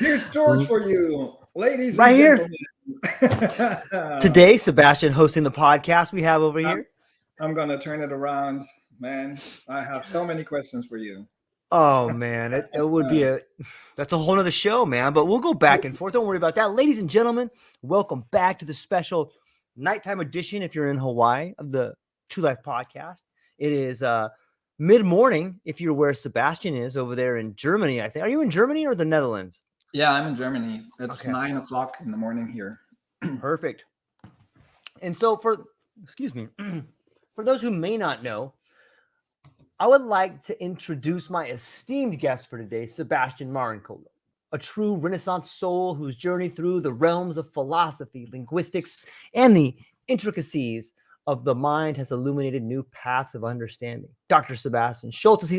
Here's George for you, ladies right and here. gentlemen. Today, Sebastian hosting the podcast we have over here. I'm going to turn it around, man. I have so many questions for you. Oh, man, it would be that's a whole nother show, man. But we'll go back and forth. Don't worry about that. Ladies and gentlemen, welcome back to the special nighttime edition, if you're in Hawaii, of the True Life podcast. It is mid-morning if you're where Sebastian is over there in Germany, I think. Are you in Germany or the Netherlands? Yeah, I'm in Germany. It's 9 o'clock in the morning here. Perfect. And so for those who may not know, I would like to introduce my esteemed guest for today, Sebastián Marincolo, a true Renaissance soul whose journey through the realms of philosophy, linguistics, and the intricacies of the mind has illuminated new paths of understanding. Dr. Sebastian Schulz,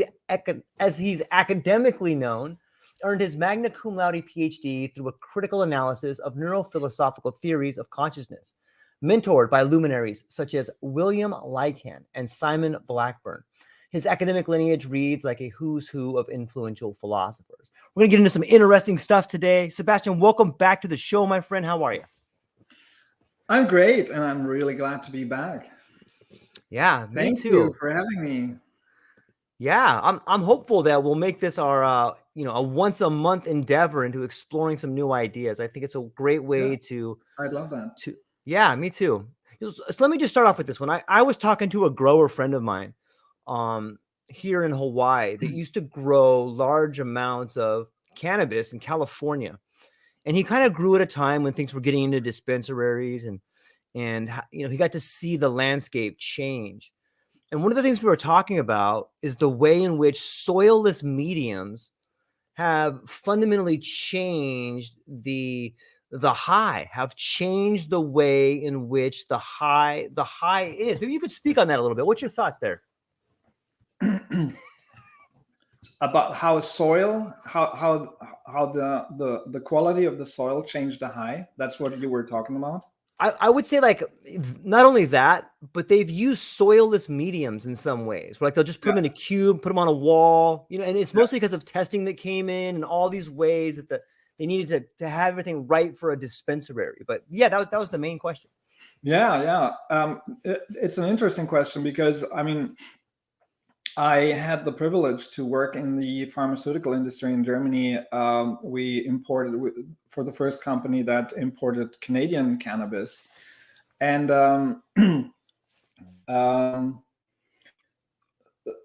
as he's academically known, earned his magna cum laude Ph.D. through a critical analysis of neurophilosophical theories of consciousness, mentored by luminaries such as William Lycan and Simon Blackburn. His academic lineage reads like a who's who of influential philosophers. We're going to get into some interesting stuff today. Sebastian, welcome back to the show, my friend. How are you? I'm great, and I'm really glad to be back. Yeah, me Thank too. you for having me. Yeah, I'm hopeful that we'll make this our a once a month endeavor into exploring some new ideas. I think it's a great way to. I'd love that. Yeah, me too. So let me just start off with this one. I was talking to a grower friend of mine here in Hawaii that used to grow large amounts of cannabis in California. And he kind of grew at a time when things were getting into dispensaries and he got to see the landscape change. And one of the things we were talking about is the way in which soilless mediums have fundamentally changed the high, have changed the way in which the high is. Maybe you could speak on that a little bit. What's your thoughts there? About how soil, how the quality of the soil changed the high. That's what you were talking about. I would say, like, not only that, but they've used soilless mediums in some ways. Like they'll just put them in a cube, put them on a wall, and it's mostly because of testing that came in and all these ways that they needed to have everything right for a dispensary. But yeah, that was the main question. Yeah. It's an interesting question because I had the privilege to work in the pharmaceutical industry in Germany. We imported for the first company that imported Canadian cannabis. And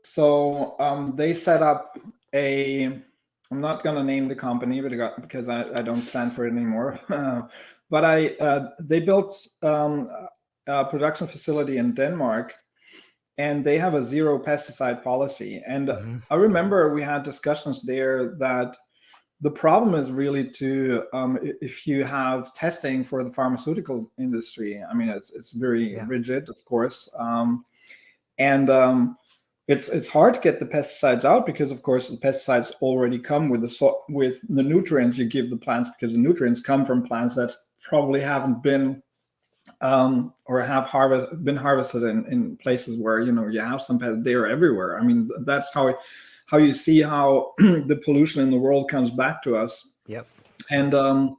so they set up I'm not going to name the company because I don't stand for it anymore. But they built a production facility in Denmark. And they have a zero pesticide policy. And I remember we had discussions there that the problem is really if you have testing for the pharmaceutical industry, it's very rigid, of course. It's hard to get the pesticides out because, of course, the pesticides already come with the nutrients you give the plants, because the nutrients come from plants that probably haven't been or have been harvested in places where you have some pests. They are everywhere. That's how you see how the pollution in the world comes back to us. Yep. And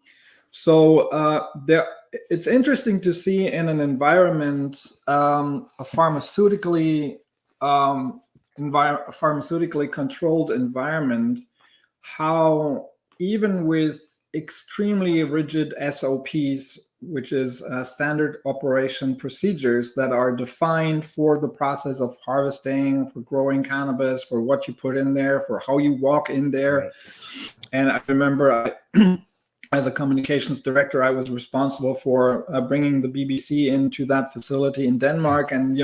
so it's interesting to see in an environment, a pharmaceutically controlled environment, how even with extremely rigid SOPs, which is standard operation procedures that are defined for the process of harvesting, for growing cannabis, for what you put in there, for how you walk in there. Right. And I remember as a communications director, I was responsible for bringing the BBC into that facility in Denmark. And,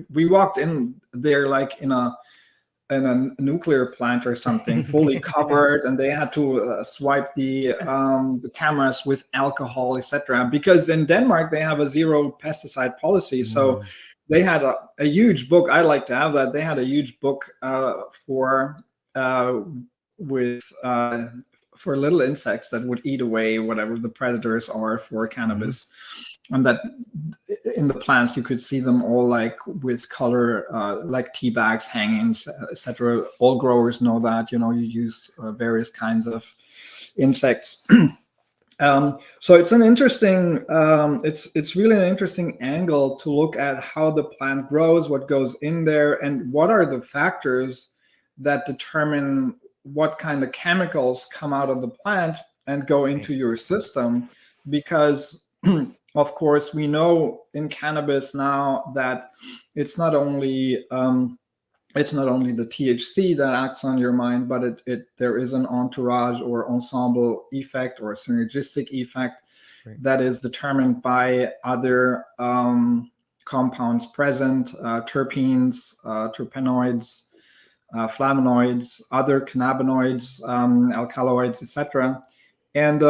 we walked in there like in a nuclear plant or something, fully covered, and they had to swipe the cameras with alcohol, etc. Because in Denmark they have a zero pesticide policy, so they had a huge book. I like to have that. They had a huge book for little insects that would eat away whatever the predators are for cannabis. and that in the plants you could see them all like with color, like tea bags, hangings, etc. All growers know that, you use various kinds of insects. So it's an interesting, it's really an interesting angle to look at how the plant grows, what goes in there, and what are the factors that determine what kind of chemicals come out of the plant and go into your system. Because of course we know in cannabis now that it's not only the THC that acts on your mind, but there is an entourage or ensemble effect or a synergistic effect that is determined by other compounds present, terpenes, terpenoids, flavonoids, other cannabinoids, alkaloids, etc. And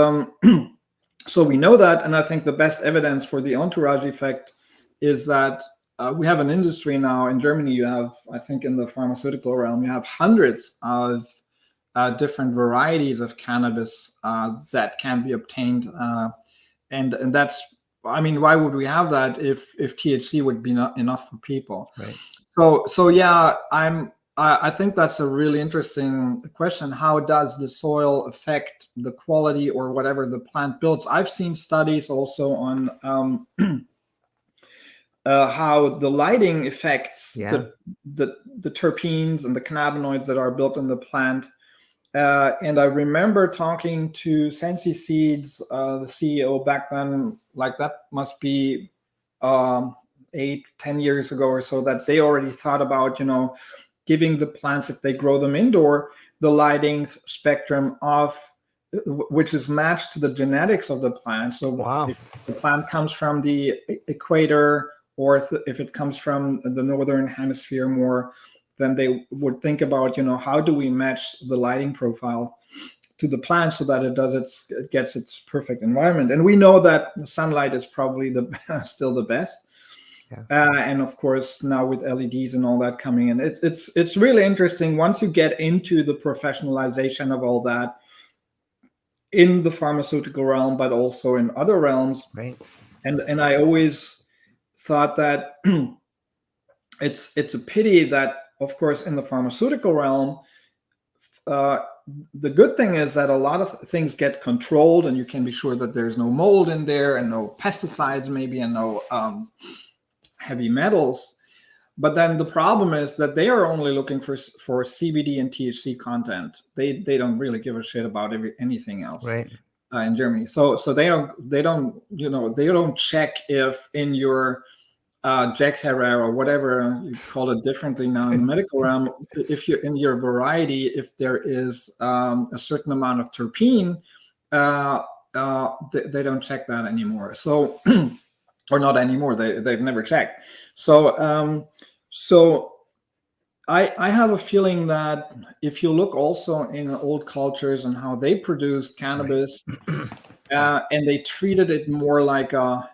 so we know that, and I think the best evidence for the entourage effect is that we have an industry now in Germany. You have, I think, in the pharmaceutical realm, you have hundreds of different varieties of cannabis that can be obtained, and that's, I mean, why would we have that if THC would be not enough for people? Right. So yeah, I think that's a really interesting question. How does the soil affect the quality or whatever the plant builds? I've seen studies also on how the lighting affects the terpenes and the cannabinoids that are built in the plant. And I remember talking to Sensi Seeds, the CEO back then, like that must be 8-10 years ago or so, that they already thought about, giving the plants, if they grow them indoor, the lighting spectrum of which is matched to the genetics of the plant. So if the plant comes from the equator, or if it comes from the northern hemisphere more, then they would think about, how do we match the lighting profile to the plant so that it gets its perfect environment. And we know that the sunlight is probably still the best. And of course, now with LEDs and all that coming in, it's really interesting once you get into the professionalization of all that in the pharmaceutical realm, but also in other realms. Right. And I always thought that it's a pity that, of course, in the pharmaceutical realm, the good thing is that a lot of things get controlled, and you can be sure that there's no mold in there and no pesticides maybe, and no heavy metals. But then the problem is that they are only looking for CBD and THC content. They don't really give a shit about anything else. Right. In Germany. So they don't check if in your Jack Herrera or whatever you call it differently now in the medical realm, if you're in your variety, if there is a certain amount of terpene, they don't check that anymore. So, or not anymore. They've never checked. So I have a feeling that if you look also in old cultures and how they produced cannabis, and they treated it more like a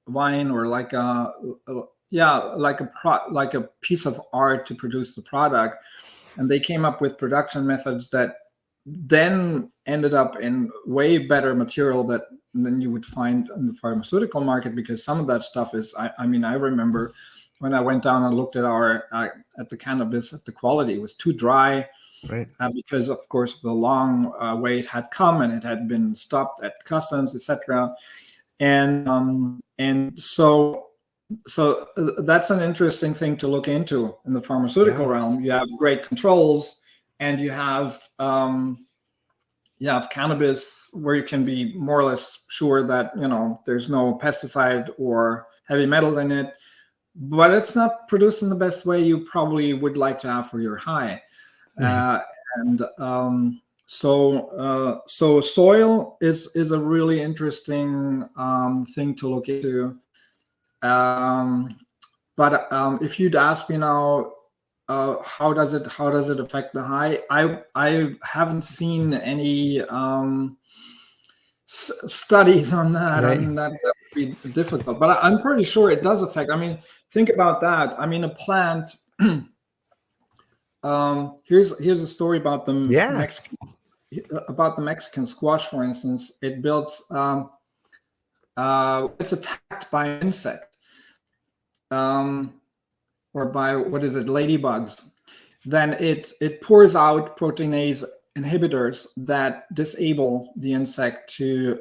wine or like a piece of art to produce the product, and they came up with production methods that then ended up in way better material than you would find in the pharmaceutical market, because some of that stuff is, I remember when I went down and looked at at the cannabis, at the quality, it was too dry, right? Because of course the long way it had come and it had been stopped at customs, etc. And so that's an interesting thing to look into in the pharmaceutical realm. You have great controls, and you have cannabis where you can be more or less sure that there's no pesticide or heavy metals in it, but it's not produced in the best way you probably would like to have for your high. So soil is a really interesting thing to look into. But if you'd ask me now, how does it affect the high? I haven't seen any studies on that. Right. I mean, that would be difficult, but I'm pretty sure it does affect. I mean, think about that. I mean, a plant. Here's a story about the Mexican squash, for instance. It builds it's attacked by an insect, or by, ladybugs, then it pours out proteinase inhibitors that disable the insect to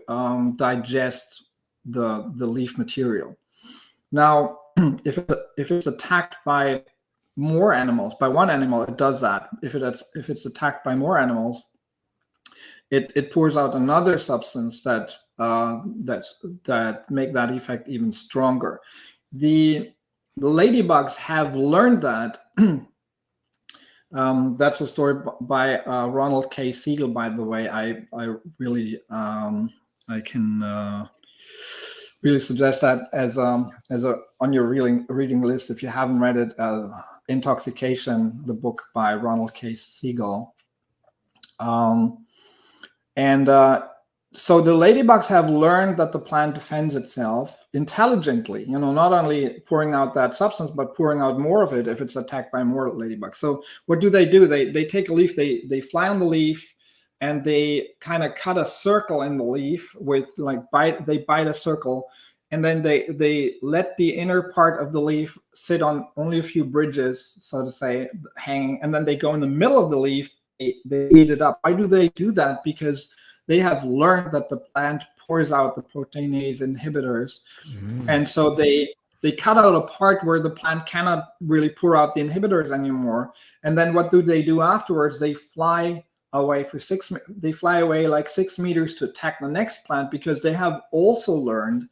digest the leaf material. Now, if it's attacked by more animals, by one animal, it does that. If it's attacked by more animals, it pours out another substance that make that effect even stronger. The ladybugs have learned that. That's a story by Ronald K. Siegel, by the way. I really I can really suggest that as a on your reading list if you haven't read it. Intoxication, the book by Ronald K. Siegel. So the ladybugs have learned that the plant defends itself intelligently, not only pouring out that substance, but pouring out more of it if it's attacked by more ladybugs. So what do? They take a leaf, they fly on the leaf, and they kind of cut a circle in the leaf with they bite a circle, and then they let the inner part of the leaf sit on only a few bridges, so to say, hanging, and then they go in the middle of the leaf, they eat it up. Why do they do that? Because they have learned that the plant pours out the proteinase inhibitors. And so they cut out a part where the plant cannot really pour out the inhibitors anymore. And then what do they do afterwards? They fly away like 6 meters to attack the next plant, because they have also learned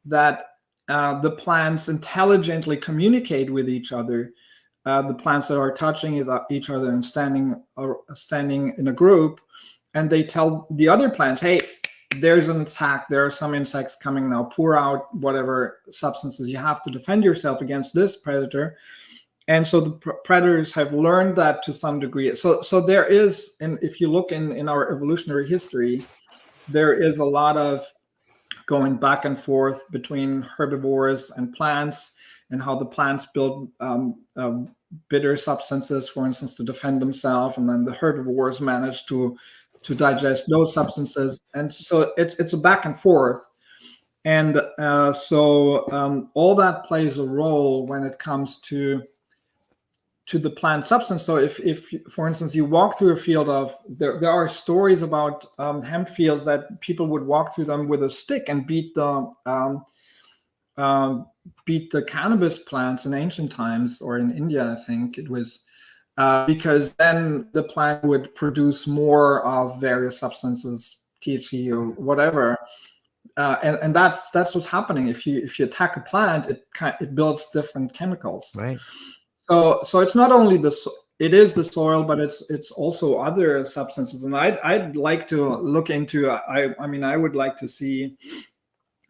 that the plants intelligently communicate with each other. The plants that are touching each other and standing in a group, and they tell the other plants, hey, there's an attack, there are some insects coming now, pour out whatever substances you have to defend yourself against this predator. And so the predators have learned that to some degree. So there is, and if you look in our evolutionary history, there is a lot of going back and forth between herbivores and plants, and how the plants build bitter substances, for instance, to defend themselves, and then the herbivores manage to digest those substances. And so it's a back and forth. And so all that plays a role when it comes to the plant substance. So if for instance, you walk through a field of, there are stories about hemp fields that people would walk through them with a stick and beat the cannabis plants in ancient times, or in India, I think it was, because then the plant would produce more of various substances, THC or whatever, and that's what's happening. If you attack a plant, it builds different chemicals. Right. So it's not only it is the soil, but it's also other substances. And I'd like to look into. I would like to see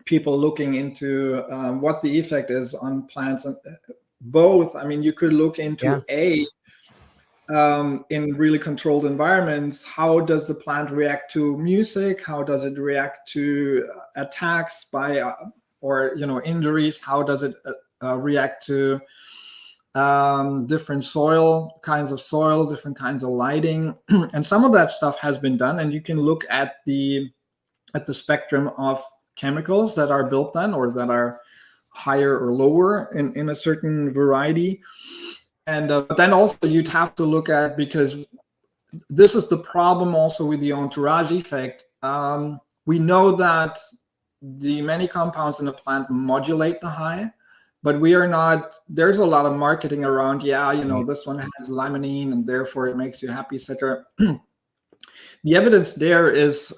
people looking into what the effect is on plants. And both. I mean, you could look into in really controlled environments, how does the plant react to music? How does it react to attacks by or injuries? How does it react to different kinds of soil, different kinds of lighting? And some of that stuff has been done, and you can look at the spectrum of chemicals that are built then, or that are higher or lower in a certain variety. And but then also you'd have to look at, because this is the problem also with the entourage effect. We know that the many compounds in a plant modulate the high, but we are not, there's a lot of marketing around, this one has limonene and therefore it makes you happy, etc. The evidence there is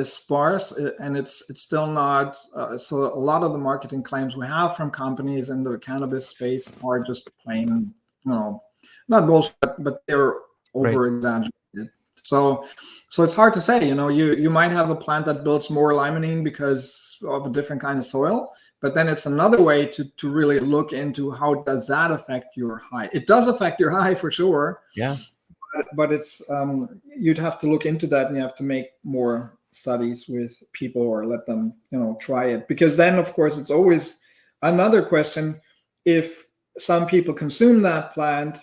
sparse, and it's still not, so a lot of the marketing claims we have from companies in the cannabis space are just plain, not bullshit, but they're over exaggerated. So it's hard to say. You might have a plant that builds more limonene because of a different kind of soil, but then it's another way to really look into how does that affect your high. It does affect your high for sure. Yeah. But it's you'd have to look into that, and you have to make more studies with people, or let them try it, because then of course it's always another question. If some people consume that plant,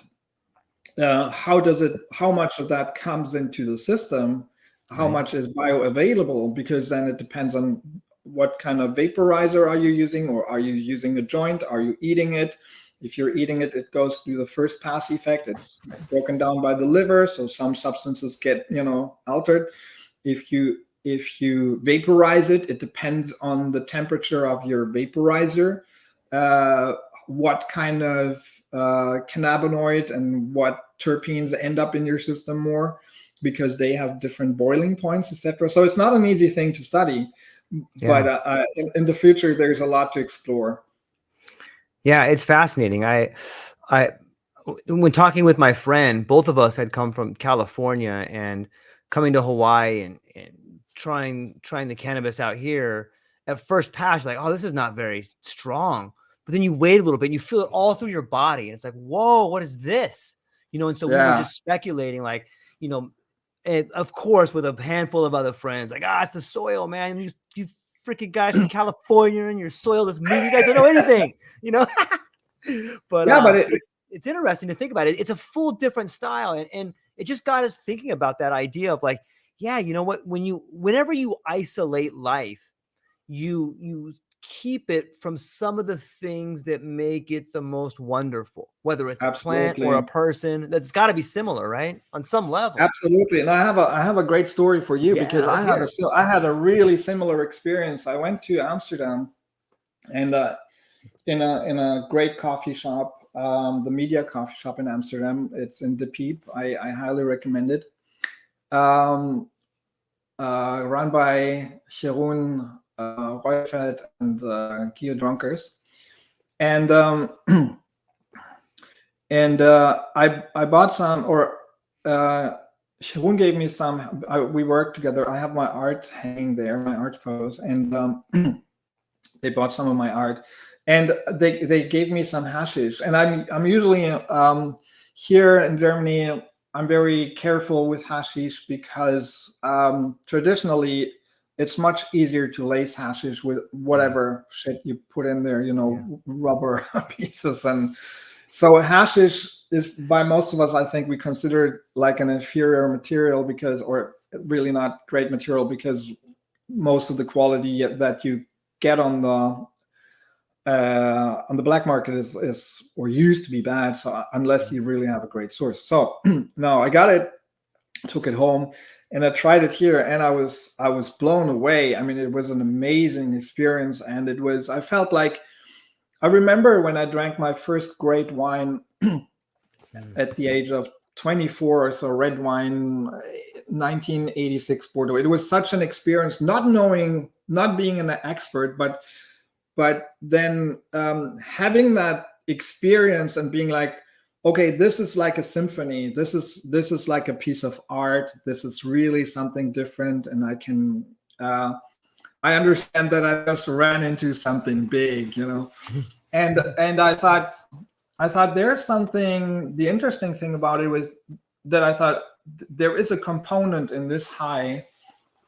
how much of that comes into the system, how much is bioavailable, because then it depends on what kind of vaporizer are you using, or are you using a joint? Are you eating it? If you're eating it, it goes through the first pass effect. It's broken down by the liver, so some substances get, altered. If you vaporize it, it depends on the temperature of your vaporizer, what kind of cannabinoid and what terpenes end up in your system more, because they have different boiling points, etc. So it's not an easy thing to study, but in the future, there's a lot to explore. Yeah, it's fascinating. When talking with my friend, both of us had come from California, and coming to Hawaii and trying the cannabis out here. At first pass, like, oh, this is not very strong. But then you wait a little bit and you feel it all through your body. And it's like, whoa, what is this? And so we were just speculating, like, and of course, with a handful of other friends, like, it's the soil, man. You freaking guys from California and your soil is mean. You guys don't know anything, But it's interesting to think about it. It's a full different style. And it just got us thinking about that idea of like, yeah, you know what? Whenever you isolate life, you keep it from some of the things that make it the most wonderful, whether it's Absolutely. a plant or a person. That's got to be similar, right? On some level. Absolutely. And I have a great story for you, because I had a really similar experience. I went to Amsterdam, and in a great coffee shop, the Media Coffee Shop in Amsterdam. It's in De Piep. I highly recommend it. Run by Jeroen Royfeld and Guido Dronkers, and I bought some, or Jeroen gave me some. We worked together. I have my art hanging there, my art photos, and they bought some of my art, and they gave me some hashish. And I'm usually here in Germany, I'm very careful with hashish, because traditionally it's much easier to lace hashish with whatever shit you put in there, rubber pieces. And so hashish is, by most of us, I think, we consider it like an inferior material, or really not great material, because most of the quality that you get on the black market is or used to be bad. So unless you really have a great source. So no, I got it, took it home, and I tried it here, and I was blown away. I mean, it was an amazing experience, and I felt like, I remember when I drank my first great wine at the age of 24 or so, red wine, 1986 Bordeaux. It was such an experience, not being an expert, but then having that experience and being like, okay, this is like a symphony. This is like a piece of art. This is really something different, and I understand that I just ran into something big, and I thought there's something. The interesting thing about it was that I thought there is a component in this high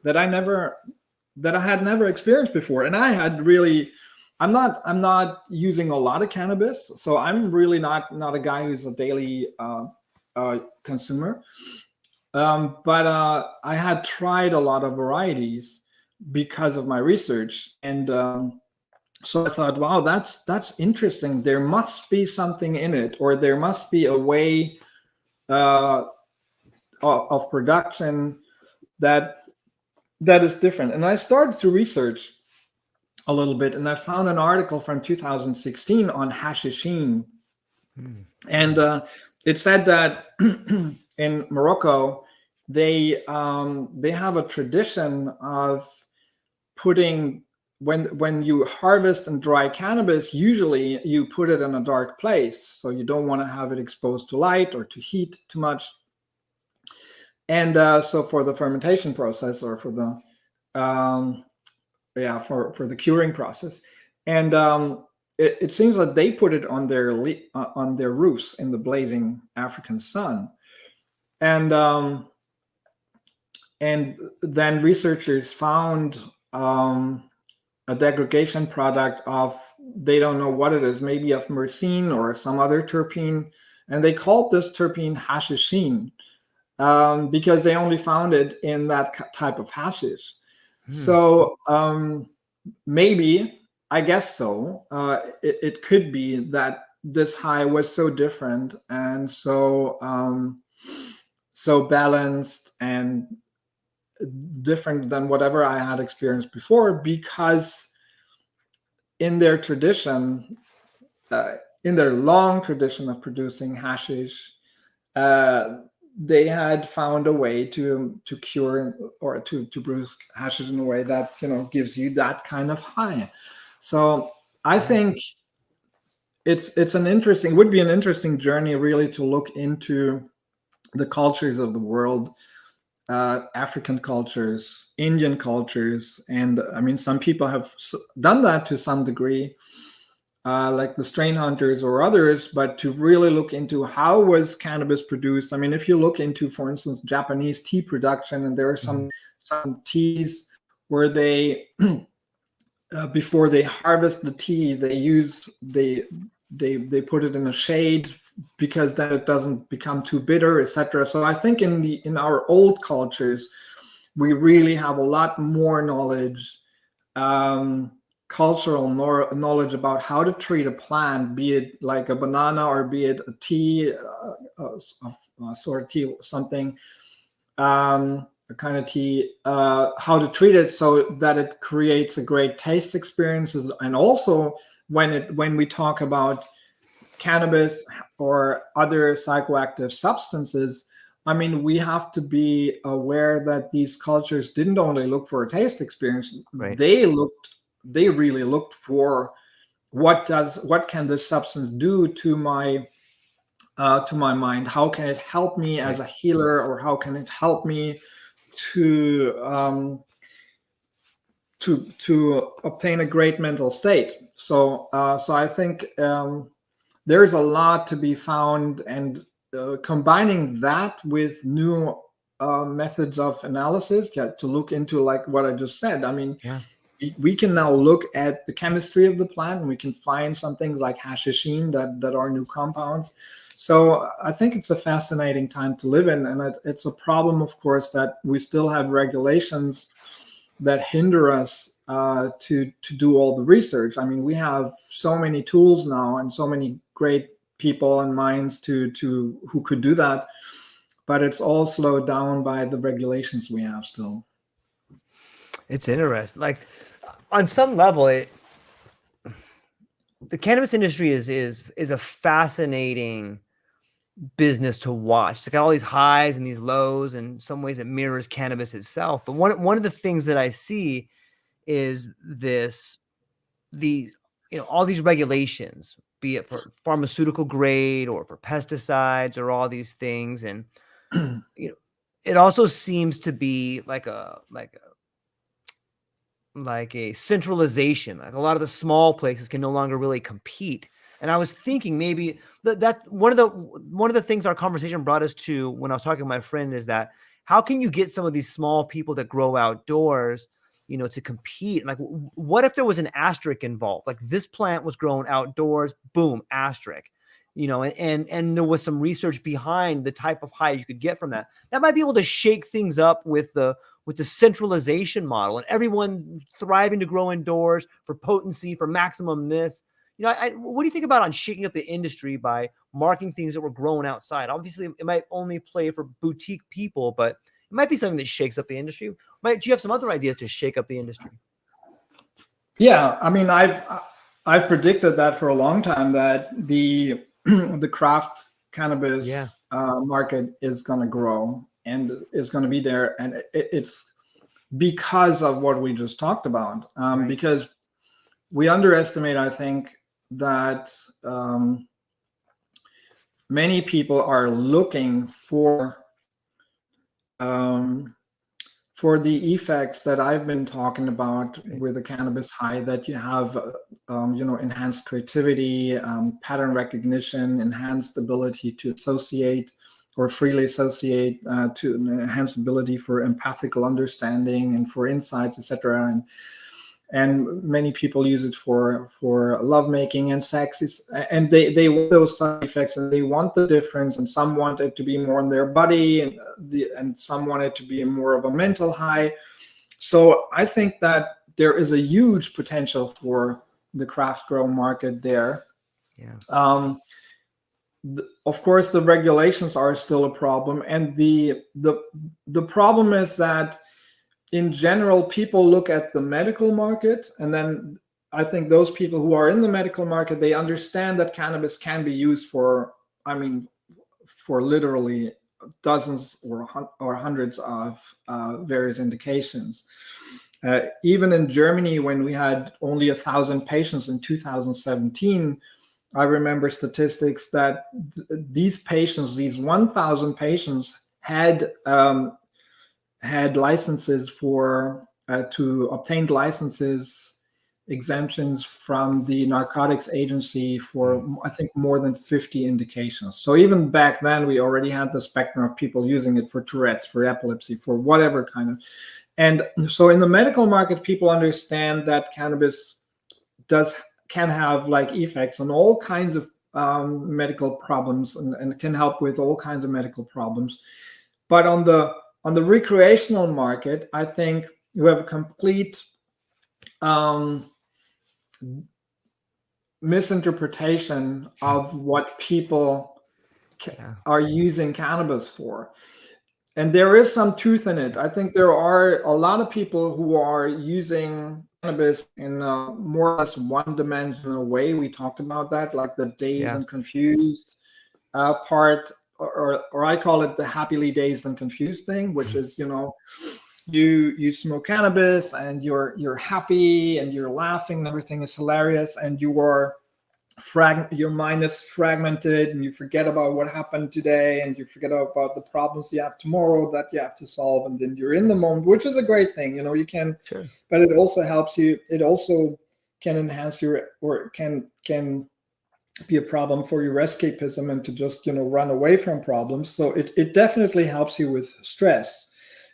that I had never experienced before, and I had really. I'm not using a lot of cannabis, so I'm really not a guy who's a daily consumer. But I had tried a lot of varieties because of my research, and so I thought, wow, that's interesting. There must be something in it, or there must be a way of production that is different. And I started to research a little bit, and I found an article from 2016 on hashishene, and it said that in Morocco they have a tradition of putting, when you harvest and dry cannabis, usually you put it in a dark place, so you don't want to have it exposed to light or to heat too much. And so for the fermentation process, or for the for the curing process, and it seems that they put it on their roofs in the blazing African sun, and then researchers found a degradation product of, they don't know what it is, maybe of myrcene or some other terpene, and they called this terpene hashishene because they only found it in that type of hashish. So maybe, I guess so. It could be that this high was so different and so balanced and different than whatever I had experienced before, because in their tradition, in their long tradition of producing hashish, they had found a way to cure or to brew hashish in a way that, you know, gives you that kind of high. So I think it would be an interesting journey really to look into the cultures of the world, African cultures, Indian cultures, and I mean, some people have done that to some degree, like the strain hunters or others, but to really look into how was cannabis produced. I mean, if you look into, for instance, Japanese tea production, and there are some teas where they before they harvest the tea, they put it in a shade because then it doesn't become too bitter, etc. So I think in our old cultures, we really have a lot more knowledge, cultural knowledge about how to treat a plant, be it like a banana or be it a tea, a sort of tea, something, a kind of tea, how to treat it so that it creates a great taste experience. And also when we talk about cannabis or other psychoactive substances, I mean, we have to be aware that these cultures didn't only look for a taste experience. Right. They really looked for what can this substance do to my mind? How can it help me as a healer, or how can it help me to obtain a great mental state? So I think there is a lot to be found, and combining that with new methods of analysis, to look into, like what I just said. I mean, we can now look at the chemistry of the plant, and we can find some things like hashishine that are new compounds. So I think it's a fascinating time to live in, and it's a problem, of course, that we still have regulations that hinder us to do all the research. I mean, we have so many tools now and so many great people and minds who could do that, but it's all slowed down by the regulations we have still. It's interesting. Like, on some level, the cannabis industry is a fascinating business to watch. It's got all these highs and these lows, and in some ways it mirrors cannabis itself. But one of the things that I see is all these regulations, be it for pharmaceutical grade or for pesticides or all these things. And it also seems to be like a centralization. Like, a lot of the small places can no longer really compete. And I was thinking maybe that one of the things our conversation brought us to when I was talking to my friend is that how can you get some of these small people that grow outdoors, to compete? Like, what if there was an asterisk involved? Like, this plant was grown outdoors, boom, asterisk. And there was some research behind the type of high you could get from that. That might be able to shake things up with the centralization model and everyone thriving to grow indoors for potency, for maximum this. What do you think about on shaking up the industry by marking things that were grown outside? Obviously, it might only play for boutique people, but it might be something that shakes up the industry. Do you have some other ideas to shake up the industry? Yeah, I mean, I've predicted that for a long time, that the craft cannabis market is going to grow and is going to be there, and it's because of what we just talked about. Because we underestimate, I think, that many people are looking for the effects that I've been talking about with the cannabis high, that you have enhanced creativity, pattern recognition, enhanced ability to associate or freely associate, to an enhanced ability for empathical understanding and for insights, etc. And many people use it for lovemaking and sex. And they want those side effects, and they want the difference. And some want it to be more in their body, and some want it to be more of a mental high. So I think that there is a huge potential for the craft grow market there. Yeah. Of course, the regulations are still a problem, and the problem is that in general, people look at the medical market, and then I think those people who are in the medical market, they understand that cannabis can be used for, for literally dozens or hundreds of various indications. Even in Germany, when we had only 1,000 patients in 2017, I remember statistics that these patients, these 1,000 patients, had licenses to obtain licenses, exemptions from the narcotics agency for, I think, more than 50 indications. So even back then, we already had the spectrum of people using it for Tourette's, for epilepsy, for whatever kind of. And so in the medical market, people understand that cannabis can have like effects on all kinds of medical problems and can help with all kinds of medical problems. But on the recreational market, I think you have a complete misinterpretation of what people are using cannabis for. And there is some truth in it. I think there are a lot of people who are using cannabis in a more or less one-dimensional way. We talked about that, like the dazed and confused part, or I call it the happily dazed and confused thing, which is, you smoke cannabis and you're happy and you're laughing and everything is hilarious, and your mind is fragmented and you forget about what happened today and you forget about the problems you have tomorrow that you have to solve, and then you're in the moment, which is a great thing. You can, but it also helps you. It also can enhance or can be a problem for your escapism and to just run away from problems. So it definitely helps you with stress.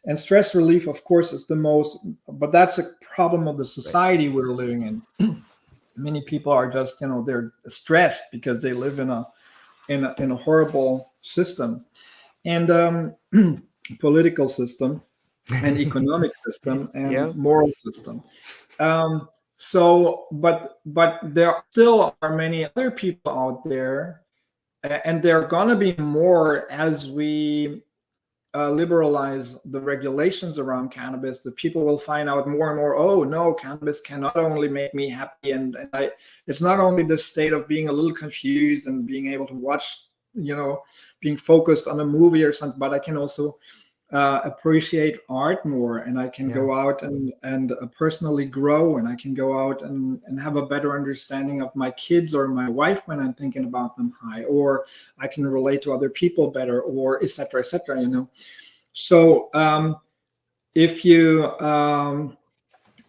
And stress relief, of course, is the most, but that's a problem of the society we're living in. Many people are just, they're stressed because they live in a horrible system, and political system, and economic system, and moral system. So, but there still are many other people out there, and there are gonna be more as we liberalize the regulations around cannabis. The people will find out more and more, oh no, cannabis can not only make me happy, and it's not only the state of being a little confused and being able to watch, being focused on a movie or something, but I can also appreciate art more, and I can go out and personally grow, and I can go out and have a better understanding of my kids or my wife when I'm thinking about them high, or I can relate to other people better, or et cetera, So if you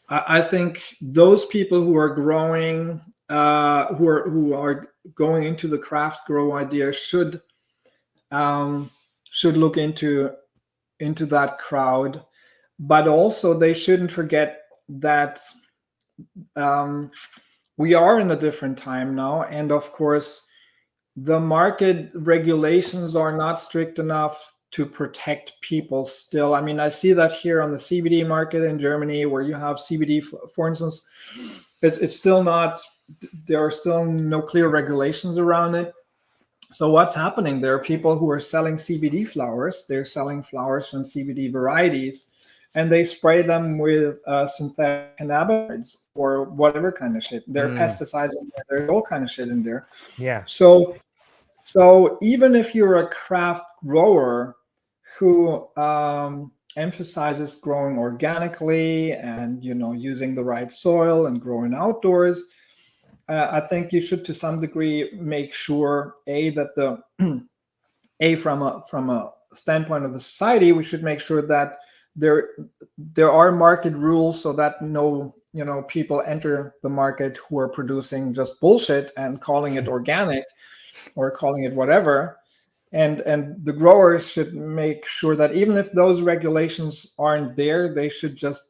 I think those people who are growing who are going into the craft grow idea should look into that crowd, but also they shouldn't forget that we are in a different time now, and of course the market regulations are not strict enough to protect people still. I mean, I see that here on the CBD market in Germany, where you have CBD, for instance, it's still not, there are still no clear regulations around it. So what's happening? There are people who are selling CBD flowers. They're selling flowers from CBD varieties, and they spray them with synthetic cannabinoids or whatever kind of shit. There are pesticides in there. There's all kind of shit in there. Yeah. So even if you're a craft grower who emphasizes growing organically and using the right soil and growing outdoors, I think you should, to some degree, make sure that from a standpoint of the society, we should make sure that there are market rules so that no people enter the market who are producing just bullshit and calling it organic or calling it whatever. And the growers should make sure that even if those regulations aren't there, they should just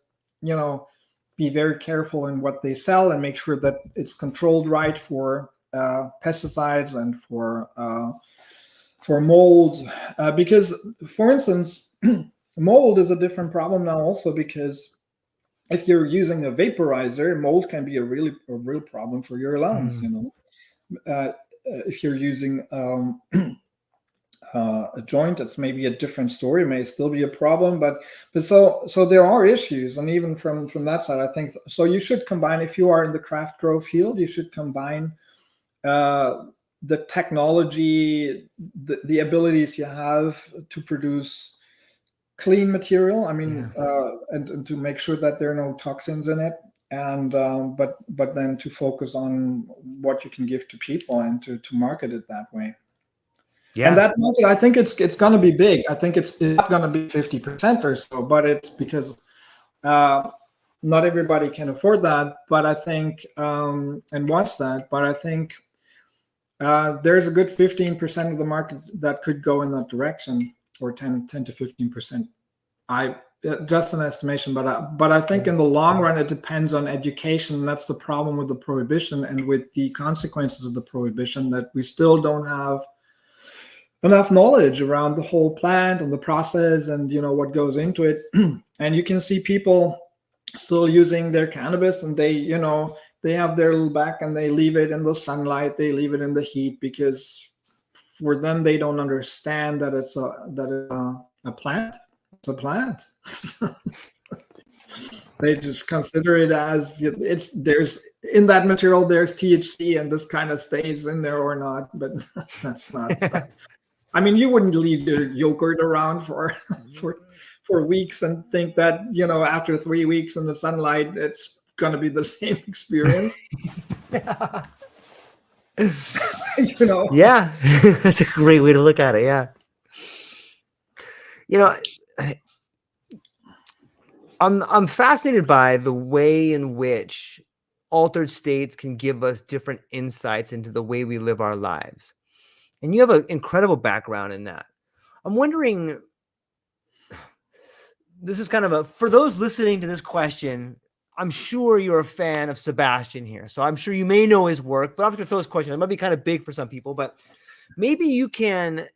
be very careful in what they sell and make sure that it's controlled right for pesticides and for mold, because, for instance, mold is a different problem now also, because if you're using a vaporizer, mold can be a real problem for your lungs. If you're using a joint, it's maybe a different story. It may still be a problem, but so there are issues, and even from that side, I think so. You should combine, if you are in the craft grow field, you should combine the technology, the abilities you have to produce clean material. I mean, and to make sure that there are no toxins in it, and but then to focus on what you can give to people and to market it that way. Yeah. And that market, I think it's going to be big. I think it's not going to be 50% or so, but it's because not everybody can afford that. But I think and wants that. But I think there's a good 15% of the market that could go in that direction, or 10 to 15%. Just an estimation, but I think in the long run it depends on education. That's the problem with the prohibition and with the consequences of the prohibition, that we still don't have enough knowledge around the whole plant and the process and what goes into it. And you can see people still using their cannabis, and they have their little bag and they leave it in the sunlight, they leave it in the heat, because for them they don't understand that it's a plant. It's a plant. They just consider it as there's in that material there's THC and this kind of stays in there or not, but that's not. I mean, you wouldn't leave your yogurt around for weeks and think that after 3 weeks in the sunlight it's going to be the same experience. Yeah, that's a great way to look at it. Yeah, I'm fascinated by the way in which altered states can give us different insights into the way we live our lives. And you have an incredible background in that. I'm wondering, this is kind of for those listening to this question, I'm sure you're a fan of Sebastian here. So I'm sure you may know his work, but I'm just going to throw this question. It might be kind of big for some people, but maybe you can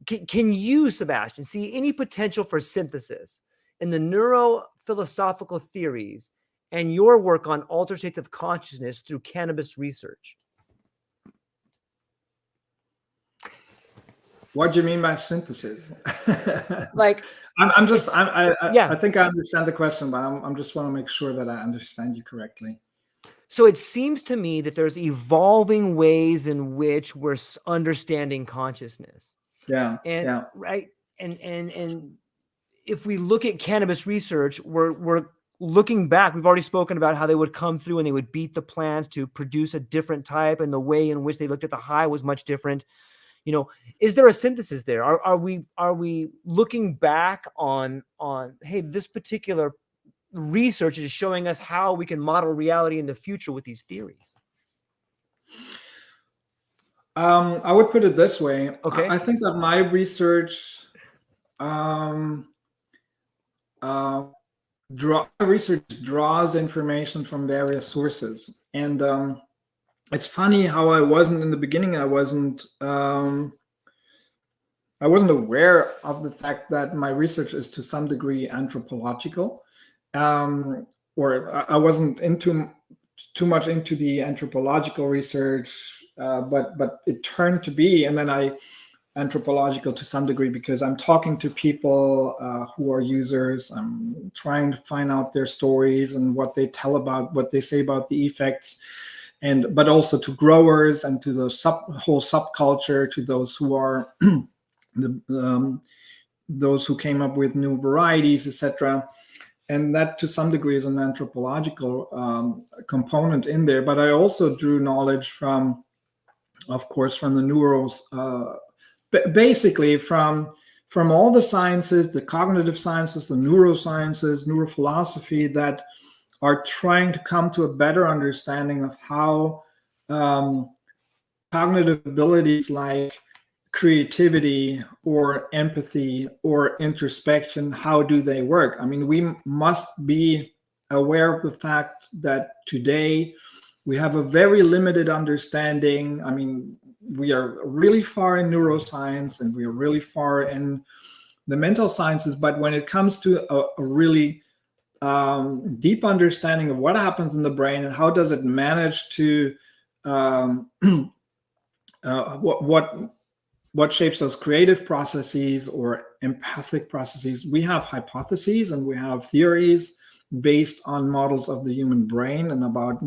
you, Sebastian, see any potential for synthesis in the neurophilosophical theories and your work on altered states of consciousness through cannabis research? What do you mean by synthesis? Like, I think I understand the question, but I'm just want to make sure that I understand you correctly. So it seems to me that there's evolving ways in which we're understanding consciousness. Yeah. Right. And if we look at cannabis research, we're looking back. We've already spoken about how they would come through and they would beat the plants to produce a different type, and the way in which they looked at the high was much different. Is there a synthesis there? Are we looking back on hey, this particular research is showing us how we can model reality in the future with these theories? I would put it this way. Okay. I think that my research draws information from various sources, and it's funny how I wasn't in the beginning. I wasn't aware of the fact that my research is to some degree anthropological, or I wasn't too much into the anthropological research, but it turned to be, and then anthropological to some degree, because I'm talking to people who are users. I'm trying to find out their stories and what they say about the effects. But also to growers and to the whole subculture, to those who are those who came up with new varieties, etc. And that to some degree is an anthropological component in there. But I also drew knowledge from the neurals, basically from all the sciences, the cognitive sciences, the neurosciences, neurophilosophy, that are trying to come to a better understanding of how cognitive abilities like creativity or empathy or introspection, how do they work? I mean, we must be aware of the fact that today we have a very limited understanding. I mean, we are really far in neuroscience and we are really far in the mental sciences, but when it comes to a really deep understanding of what happens in the brain and how does it manage to what shapes those creative processes or empathic processes. We have hypotheses and we have theories based on models of the human brain and about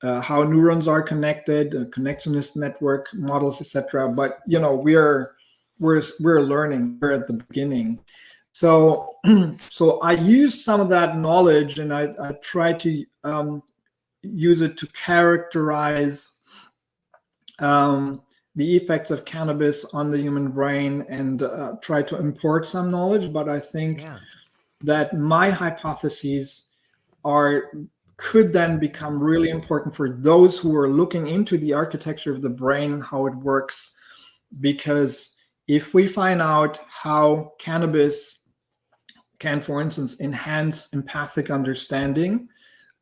how neurons are connected, connectionist network models, etc. But we're learning. We're at the beginning. So I use some of that knowledge and I try to use it to characterize the effects of cannabis on the human brain and try to import some knowledge. But I think that my hypotheses could then become really important for those who are looking into the architecture of the brain, how it works. Because if we find out how cannabis can, for instance, enhance empathic understanding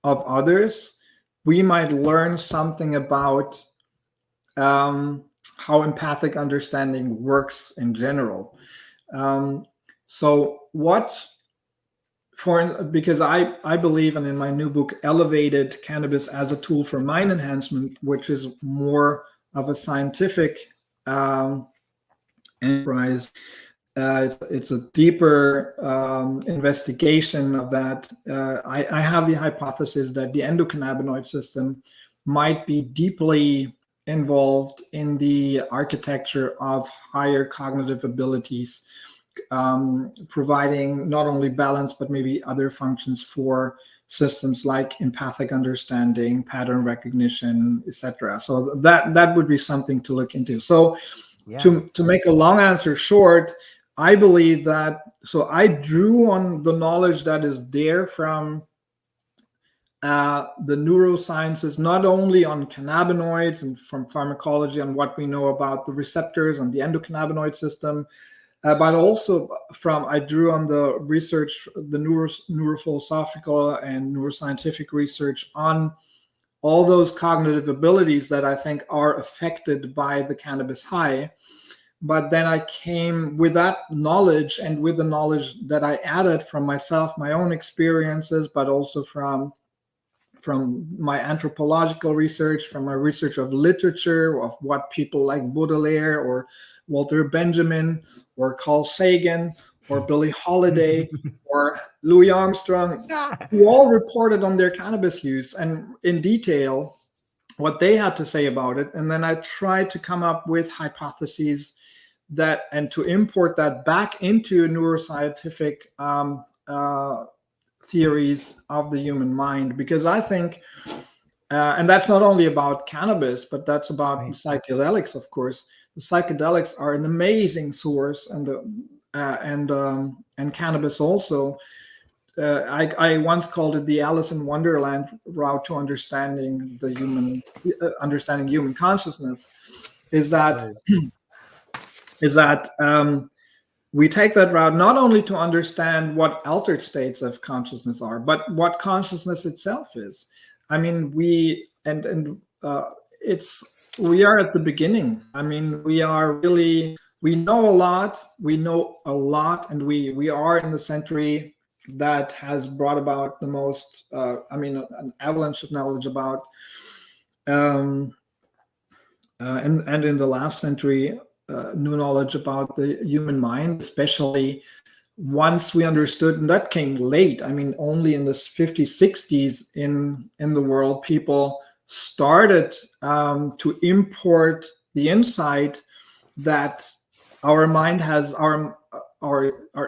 of others, we might learn something about how empathic understanding works in general. Because I believe, and in my new book, elevated cannabis as a tool for mind enhancement, which is more of a scientific enterprise. It's a deeper investigation of that. I have the hypothesis that the endocannabinoid system might be deeply involved in the architecture of higher cognitive abilities, providing not only balance, but maybe other functions for systems like empathic understanding, pattern recognition, etc. So that would be something to look into. So to make a long answer short, I believe that, so I drew on the knowledge that is there from the neurosciences, not only on cannabinoids and from pharmacology and what we know about the receptors and the endocannabinoid system, but also I drew on the research, the neurophilosophical and neuroscientific research on all those cognitive abilities that I think are affected by the cannabis high. But then I came with that knowledge and with the knowledge that I added from myself, my own experiences, but also from my anthropological research, from my research of literature, of what people like Baudelaire or Walter Benjamin or Carl Sagan or Billie Holiday or Louis Armstrong, who all reported on their cannabis use and in detail what they had to say about it. And then I tried to come up with hypotheses and to import that back into neuroscientific theories of the human mind, because I think, and that's not only about cannabis, but that's about psychedelics, of course. The psychedelics are an amazing source, and cannabis also. I once called it the Alice in Wonderland route to understanding human consciousness. Is that we take that route not only to understand what altered states of consciousness are, but what consciousness itself is. I mean, we are at the beginning. I mean, we know a lot, and we are in the century that has brought about the most, an avalanche of knowledge about, and in the last century, new knowledge about the human mind, especially once we understood, and that came late. I mean, only in the 50s, 60s in the world, people started to import the insight that our mind has, our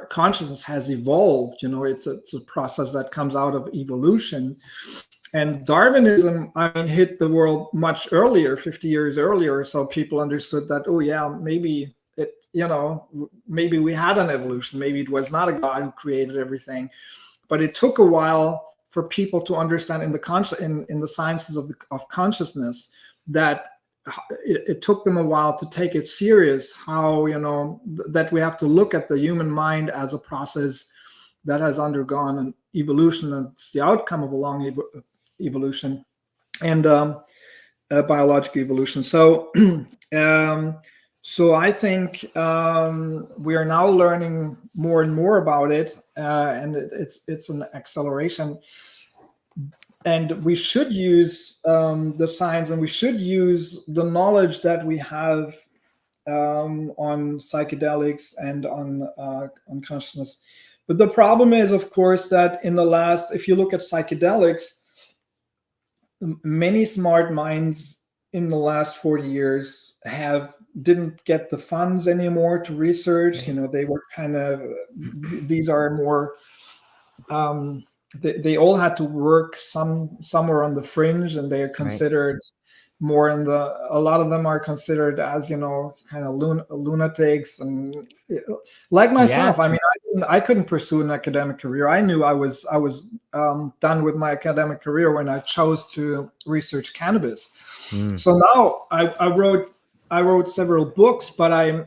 consciousness has evolved. It's a process that comes out of evolution. And Darwinism, hit the world much earlier, 50 years earlier. So people understood that, maybe maybe we had an evolution. Maybe it was not a God who created everything. But it took a while for people to understand in the sciences of consciousness that it took them a while to take it serious, how, that we have to look at the human mind as a process that has undergone an evolution, and it's the outcome of a long evolution and biological evolution. So So I think we are now learning more and more about it, and it's an acceleration. And we should use the science, and we should use the knowledge that we have on psychedelics and on consciousness. But the problem is, of course, that if you look at psychedelics, many smart minds in the last 40 years didn't get the funds anymore to research. They were these are more, they all had to work somewhere on the fringe, and they are considered more a lot of them are considered as, kind of lunatics. And like myself, I mean, I couldn't pursue an academic career. I knew I was done with my academic career when I chose to research cannabis. So now I wrote several books, but I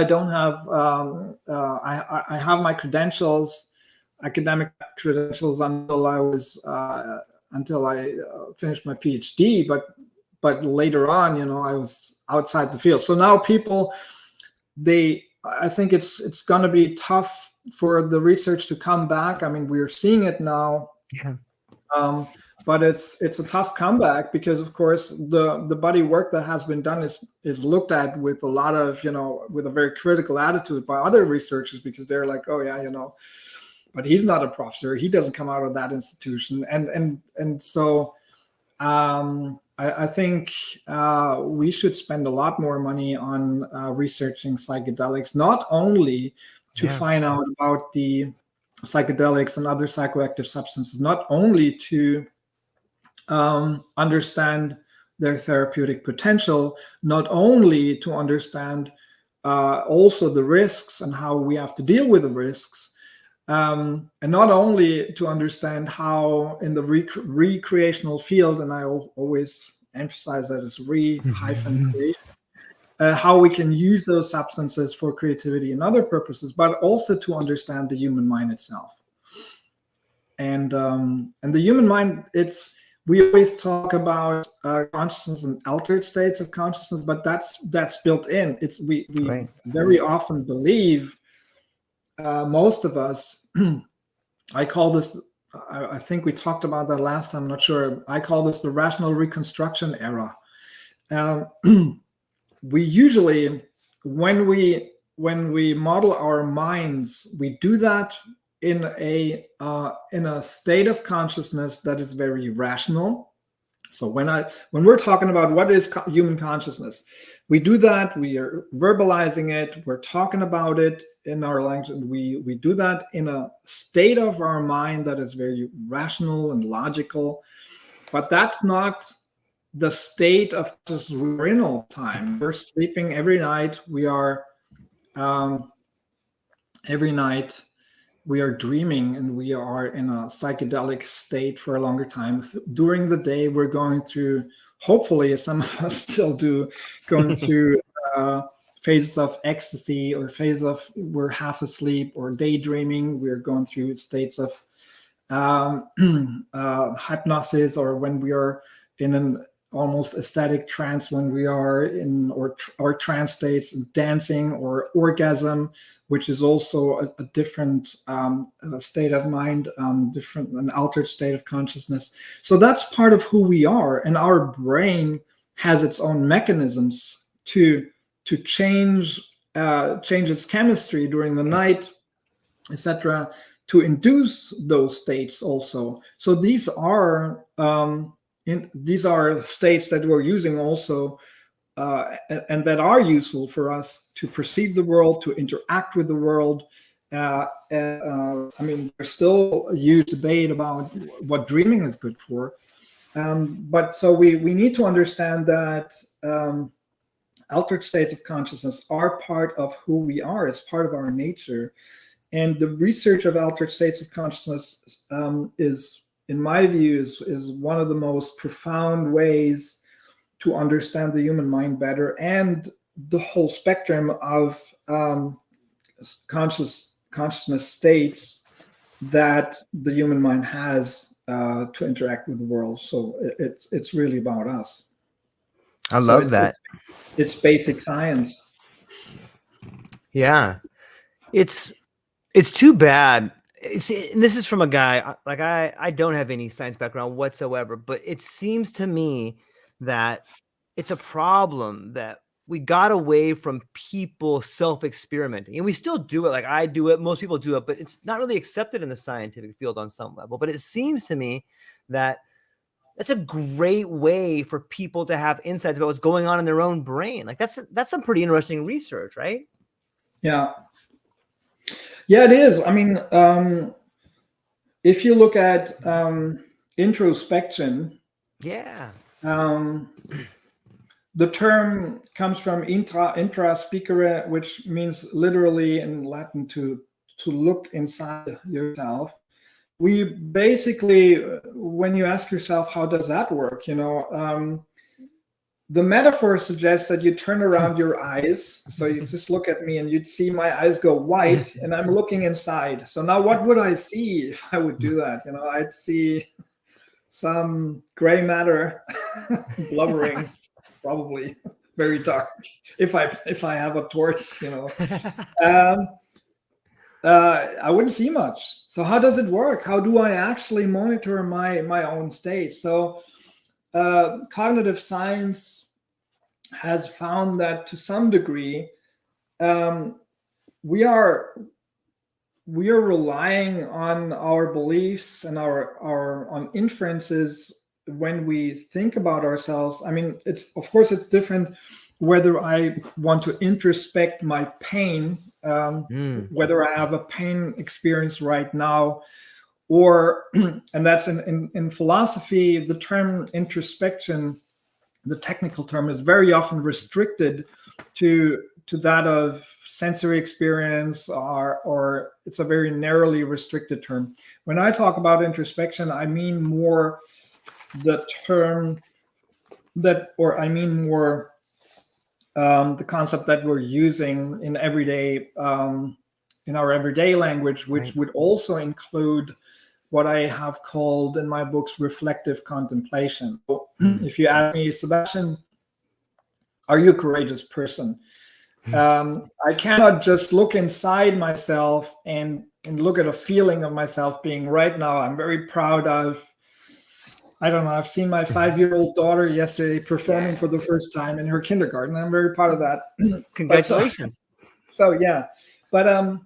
don't have I have my credentials, academic credentials, until I finished my PhD. But later on, I was outside the field. So now people, I think it's going to be tough for the research to come back. I mean, we're seeing it now. Yeah. But it's a tough comeback, because of course the body work that has been done is looked at with a lot of, with a very critical attitude by other researchers, because they're like, oh yeah, but he's not a professor, he doesn't come out of that institution. And so I think we should spend a lot more money on researching psychedelics, not only to find out about the psychedelics and other psychoactive substances, not only to understand their therapeutic potential, not only to understand also the risks and how we have to deal with the risks, and not only to understand how in the recreational field, and I always emphasize that it's re-creation, how we can use those substances for creativity and other purposes, but also to understand the human mind itself. And the human mind, we always talk about consciousness and altered states of consciousness, but that's built in. We very often believe, most of us, I call this, I think we talked about that last time, I'm not sure, I call this the rational reconstruction era. We usually, when we model our minds, we do that in a state of consciousness that is very rational. So when we're talking about what is human consciousness, we do that, we are verbalizing it, we're talking about it in our language, and we do that in a state of our mind that is very rational and logical. But that's not the state of just we're in all the time. We're sleeping every night. We are every night we are dreaming, and we are in a psychedelic state for a longer time. During the day, we're going through, hopefully some of us still do, going through phases of ecstasy, or phases of we're half asleep or daydreaming. We're going through states of hypnosis, or when we are in an almost ecstatic trance, when we are in or trance states, dancing, or orgasm, which is also a different state of mind, an altered state of consciousness. So that's part of who we are, and our brain has its own mechanisms to change its chemistry during the night, etc., to induce those states also. So these are states that we're using also, and that are useful for us to perceive the world, to interact with the world. I mean, there's still a huge debate about what dreaming is good for. But so we need to understand that altered states of consciousness are part of who we are, it's part of our nature. And the research of altered states of consciousness is, in my view, is one of the most profound ways to understand the human mind better, and the whole spectrum of consciousness states that the human mind has to interact with the world. So it's really about us. I So love that. it's basic science. Yeah. It's too bad. See, and this is from a guy, like I don't have any science background whatsoever, but it seems to me that it's a problem that we got away from people self-experimenting, and we still do it. Like I do it, most people do it, but it's not really accepted in the scientific field on some level. But it seems to me that that's a great way for people to have insights about what's going on in their own brain. Like that's some pretty interesting research, right? Yeah. Yeah, it is. I mean, if you look at introspection, Yeah. The term comes from intra spicere, which means literally in Latin to look inside yourself. We basically, when you ask yourself, how does that work? The metaphor suggests that you turn around your eyes. So you just look at me and you'd see my eyes go white and I'm looking inside. So now what would I see if I would do that? I'd see some gray matter blubbering, probably very dark if I have a torch. I wouldn't see much. So how does it work? How do I actually monitor my own state? So cognitive science has found that to some degree we are relying on our beliefs and our on inferences when we think about ourselves. I mean, it's different whether I want to introspect my pain, whether I have a pain experience right now, or and that's in philosophy, the term introspection, the technical term, is very often restricted to that of sensory experience, or it's a very narrowly restricted term. When I talk about introspection, I mean more the term that, or I mean more the concept that we're using in everyday in our everyday language, which would also include what I have called in my books reflective contemplation. If you ask me, Sebastian, are you a courageous person? I cannot just look inside myself and look at a feeling of myself being right now, I'm very proud of, I don't know, I've seen my 5-year-old daughter yesterday performing for the first time in her kindergarten. I'm very proud of that. Congratulations. So yeah, but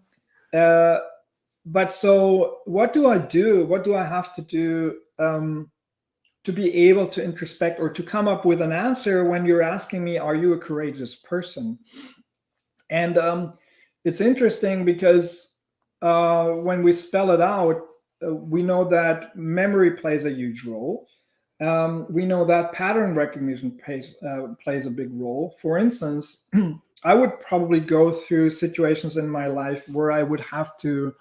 so what do I do? What do I have to do to be able to introspect or to come up with an answer when you're asking me, are you a courageous person? And it's interesting because when we spell it out, we know that memory plays a huge role. We know that pattern recognition plays a big role. For instance, I would probably go through situations in my life where I would have to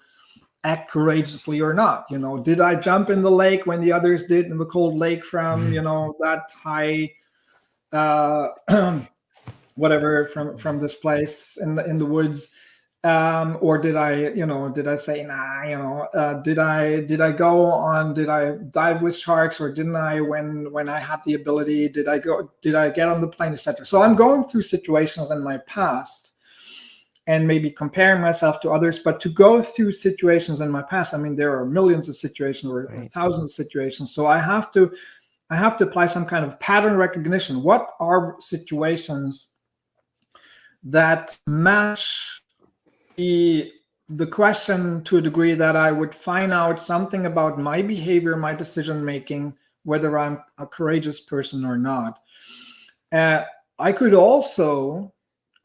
act courageously or not. Did I jump in the lake when the others did in the cold lake from that high whatever from this place in the woods, or did I say nah, did I go on, did I dive with sharks, or didn't I when I had the ability, did I get on the plane, etc. So I'm going through situations in my past and maybe comparing myself to others, but to go through situations in my past, I mean, there are millions of situations or thousands of situations. So I have to apply some kind of pattern recognition. What are situations that match the question to a degree that I would find out something about my behavior, my decision making, whether I'm a courageous person or not. I could also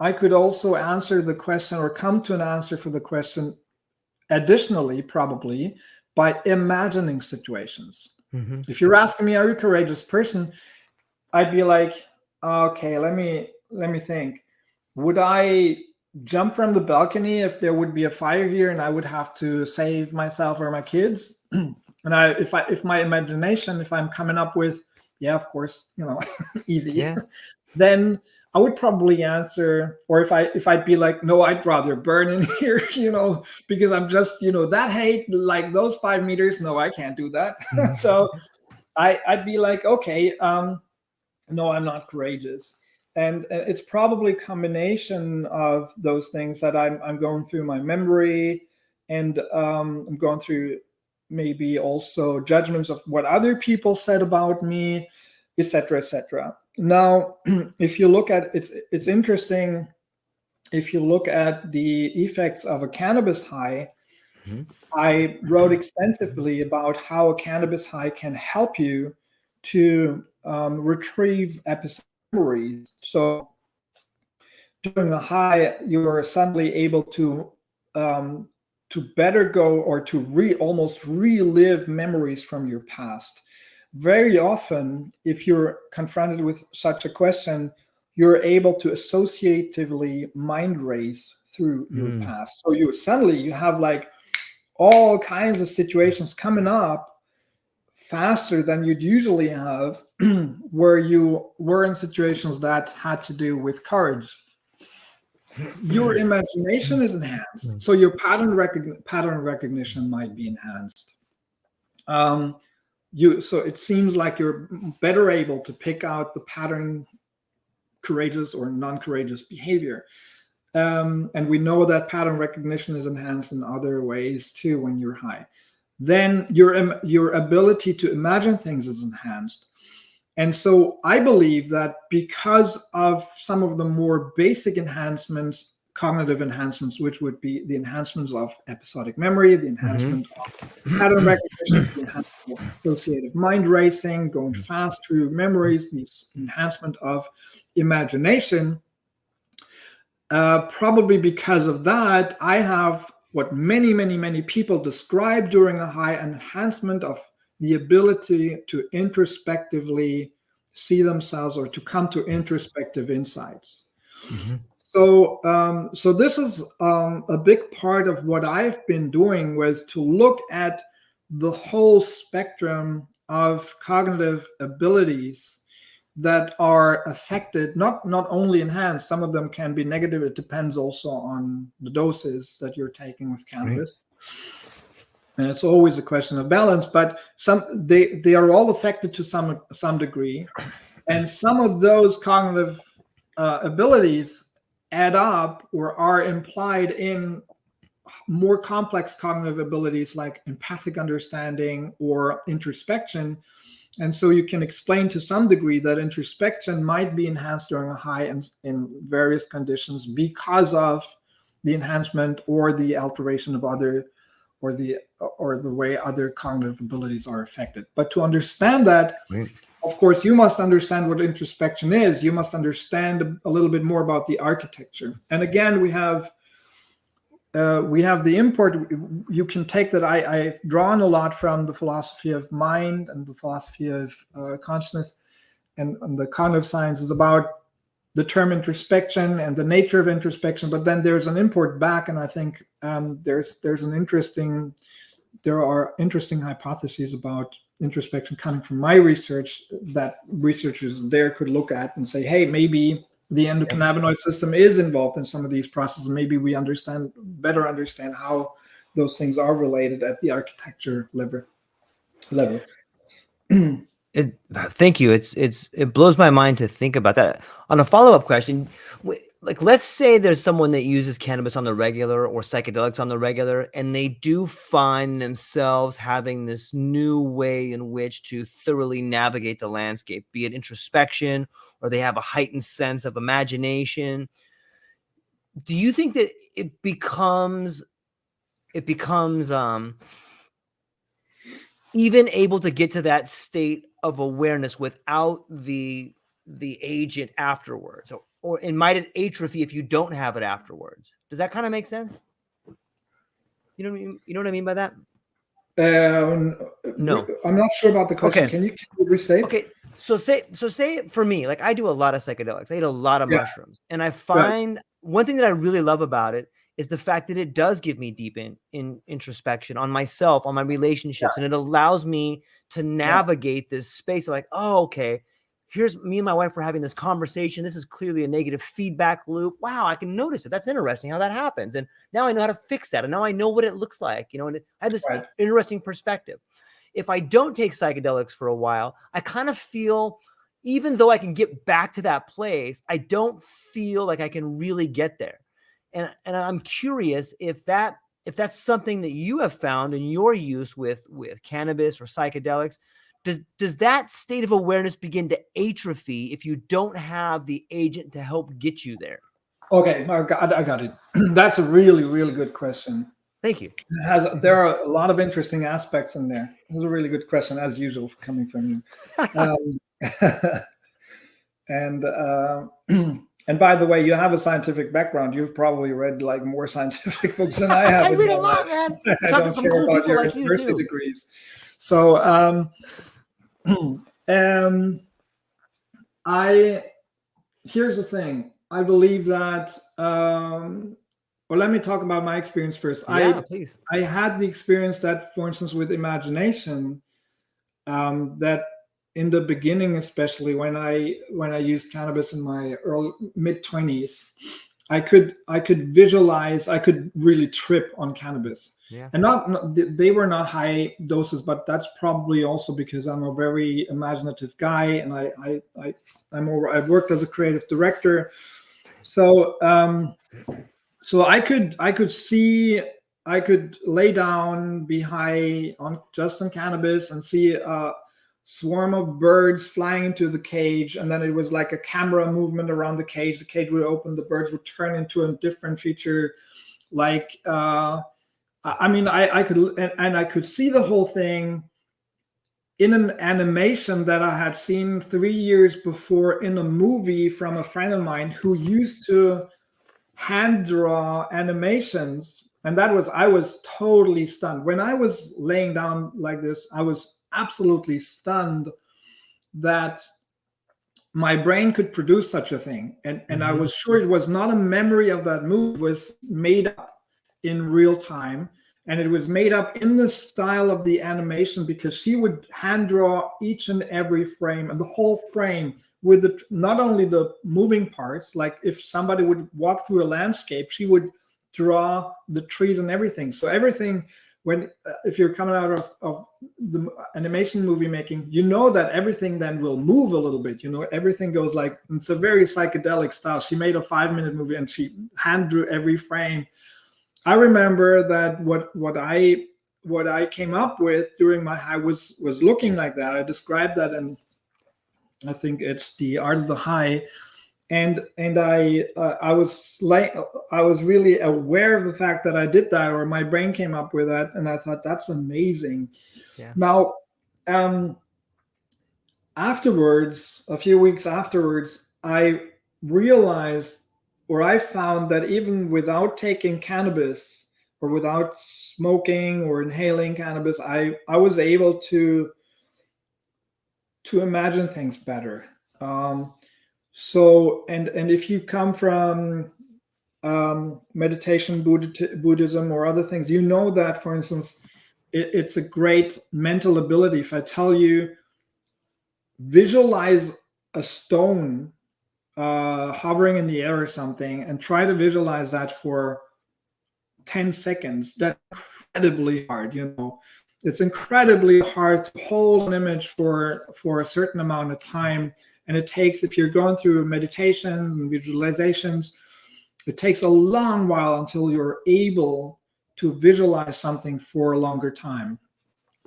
answer the question, or come to an answer for the question additionally, probably by imagining situations. If you're asking me, are you a courageous person? I'd be like, okay, let me think. Would I jump from the balcony if there would be a fire here and I would have to save myself or my kids? And if my imagination, if I'm coming up with, yeah, of course, easy, then I would probably answer, or if I'd be like, no, I'd rather burn in here, because I'm just, that height, like those 5 meters, no, I can't do that. So I'd be like, okay, no, I'm not courageous. And it's probably a combination of those things that I'm going through my memory, and I'm going through maybe also judgments of what other people said about me, etc., etc. Now, if you look at it's interesting. If you look at the effects of a cannabis high, I wrote extensively about how a cannabis high can help you to retrieve episodic memories. So during a high, you're suddenly able to better go, or to almost relive memories from your past. Very often, if you're confronted with such a question, you're able to associatively mind race through your past. So you have like all kinds of situations coming up faster than you'd usually have where you were in situations that had to do with courage. Your imagination is enhanced, so your pattern recognition might be enhanced. So it seems like you're better able to pick out the pattern courageous or non-courageous behavior. And we know that pattern recognition is enhanced in other ways too when you're high. Then your ability to imagine things is enhanced. And so I believe that because of some of the more basic enhancements, cognitive enhancements, which would be the enhancements of episodic memory, the enhancement of pattern recognition, the enhancement of associative mind racing, going fast through memories, the enhancement of imagination, probably because of that, I have what many people describe during a high, enhancement of the ability to introspectively see themselves, or to come to introspective insights. So this is a big part of what I've been doing, was to look at the whole spectrum of cognitive abilities that are affected, not only enhanced. Some of them can be negative. It depends also on the doses that you're taking with cannabis. And it's always a question of balance, but they are all affected to some degree. And some of those cognitive abilities add up, or are implied in more complex cognitive abilities like empathic understanding or introspection. And so you can explain to some degree that introspection might be enhanced during a high in various conditions because of the enhancement or the alteration of other, or the way other cognitive abilities are affected. But to understand that, of course, you must understand what introspection is. You must understand a little bit more about the architecture. And again, we have the import. You can take that. I've drawn a lot from the philosophy of mind and the philosophy of consciousness, and the cognitive sciences about the term introspection and the nature of introspection. But then there's an import back, and I think there are interesting hypotheses about introspection coming from my research that researchers there could look at and say, hey, maybe the endocannabinoid system is involved in some of these processes. Maybe we better understand how those things are related at the architecture level. Thank you. It blows my mind to think about that. On a follow-up question, like, let's say there's someone that uses cannabis on the regular, or psychedelics on the regular, and they do find themselves having this new way in which to thoroughly navigate the landscape, be it introspection, or they have a heightened sense of imagination. Do you think that it becomes even able to get to that state of awareness without the agent afterwards, or it might it atrophy if you don't have it afterwards? Does that kind of make sense? You know what I mean by that? No, I'm not sure about the question. Okay. Can you restate? Okay. So say for me, like, I do a lot of psychedelics. I eat a lot of mushrooms, and I find one thing that I really love about it is the fact that it does give me deep in introspection on myself, on my relationships, and it allows me to navigate this space of like, oh, okay, here's me and my wife were having this conversation. This is clearly a negative feedback loop. Wow, I can notice it. That's interesting how that happens. And now I know how to fix that. And now I know what it looks like, and I have this interesting perspective. If I don't take psychedelics for a while, I kind of feel even though I can get back to that place, I don't feel like I can really get there. And I'm curious if that's something that you have found in your use with cannabis or psychedelics. Does that state of awareness begin to atrophy if you don't have the agent to help get you there? Okay, I got it. That's a really, really good question. Thank you. There are a lot of interesting aspects in there. It was a really good question, as usual, coming from you. And by the way, you have a scientific background. You've probably read like more scientific books than I have. I read a lot, man. I talk to some cool people like you too. Degrees. So here's the thing. I believe that. Well, let me talk about my experience first. Please. I had the experience that, for instance, with imagination, that in the beginning, especially when I used cannabis in my mid-20s, I could visualize. I could really trip on cannabis, and they were not high doses, but that's probably also because I'm a very imaginative guy, and I worked as a creative director, so I could lay down behind on cannabis and see a swarm of birds flying into the cage, and then it was like a camera movement around the cage. The cage would open, the birds would turn into a different feature. Like I could see the whole thing in an animation that I had seen 3 years before in a movie from a friend of mine who used to hand draw animations, and I was totally stunned when I was laying down like this. I was absolutely stunned that my brain could produce such a thing, and I was sure it was not a memory of that movie. It was made up in real time, and it was made up in the style of the animation, because she would hand draw each and every frame, and the whole frame with not only the moving parts, like if somebody would walk through a landscape, she would draw the trees and everything. So everything, if you're coming out of the animation movie making, you know that everything then will move a little bit. Everything goes like, it's a very psychedelic style. She made a 5-minute movie and she hand drew every frame. I remember that what I came up with during my high was looking like that. I described that, and I think it's The Art of the High, and I was really aware of the fact that I did that, or my brain came up with that, and I thought that's amazing. Yeah. Now, afterwards, a few weeks afterwards, I realized, or I found that even without taking cannabis or without smoking or inhaling cannabis, I was able to imagine things better. So if you come from meditation, Buddhism, or other things, you know that, for instance, it's a great mental ability. If I tell you, visualize a stone hovering in the air or something, and try to visualize that for 10 seconds, that's incredibly hard. It's incredibly hard to hold an image for a certain amount of time. And it takes, if you're going through meditation and visualizations, it takes a long while until you're able to visualize something for a longer time.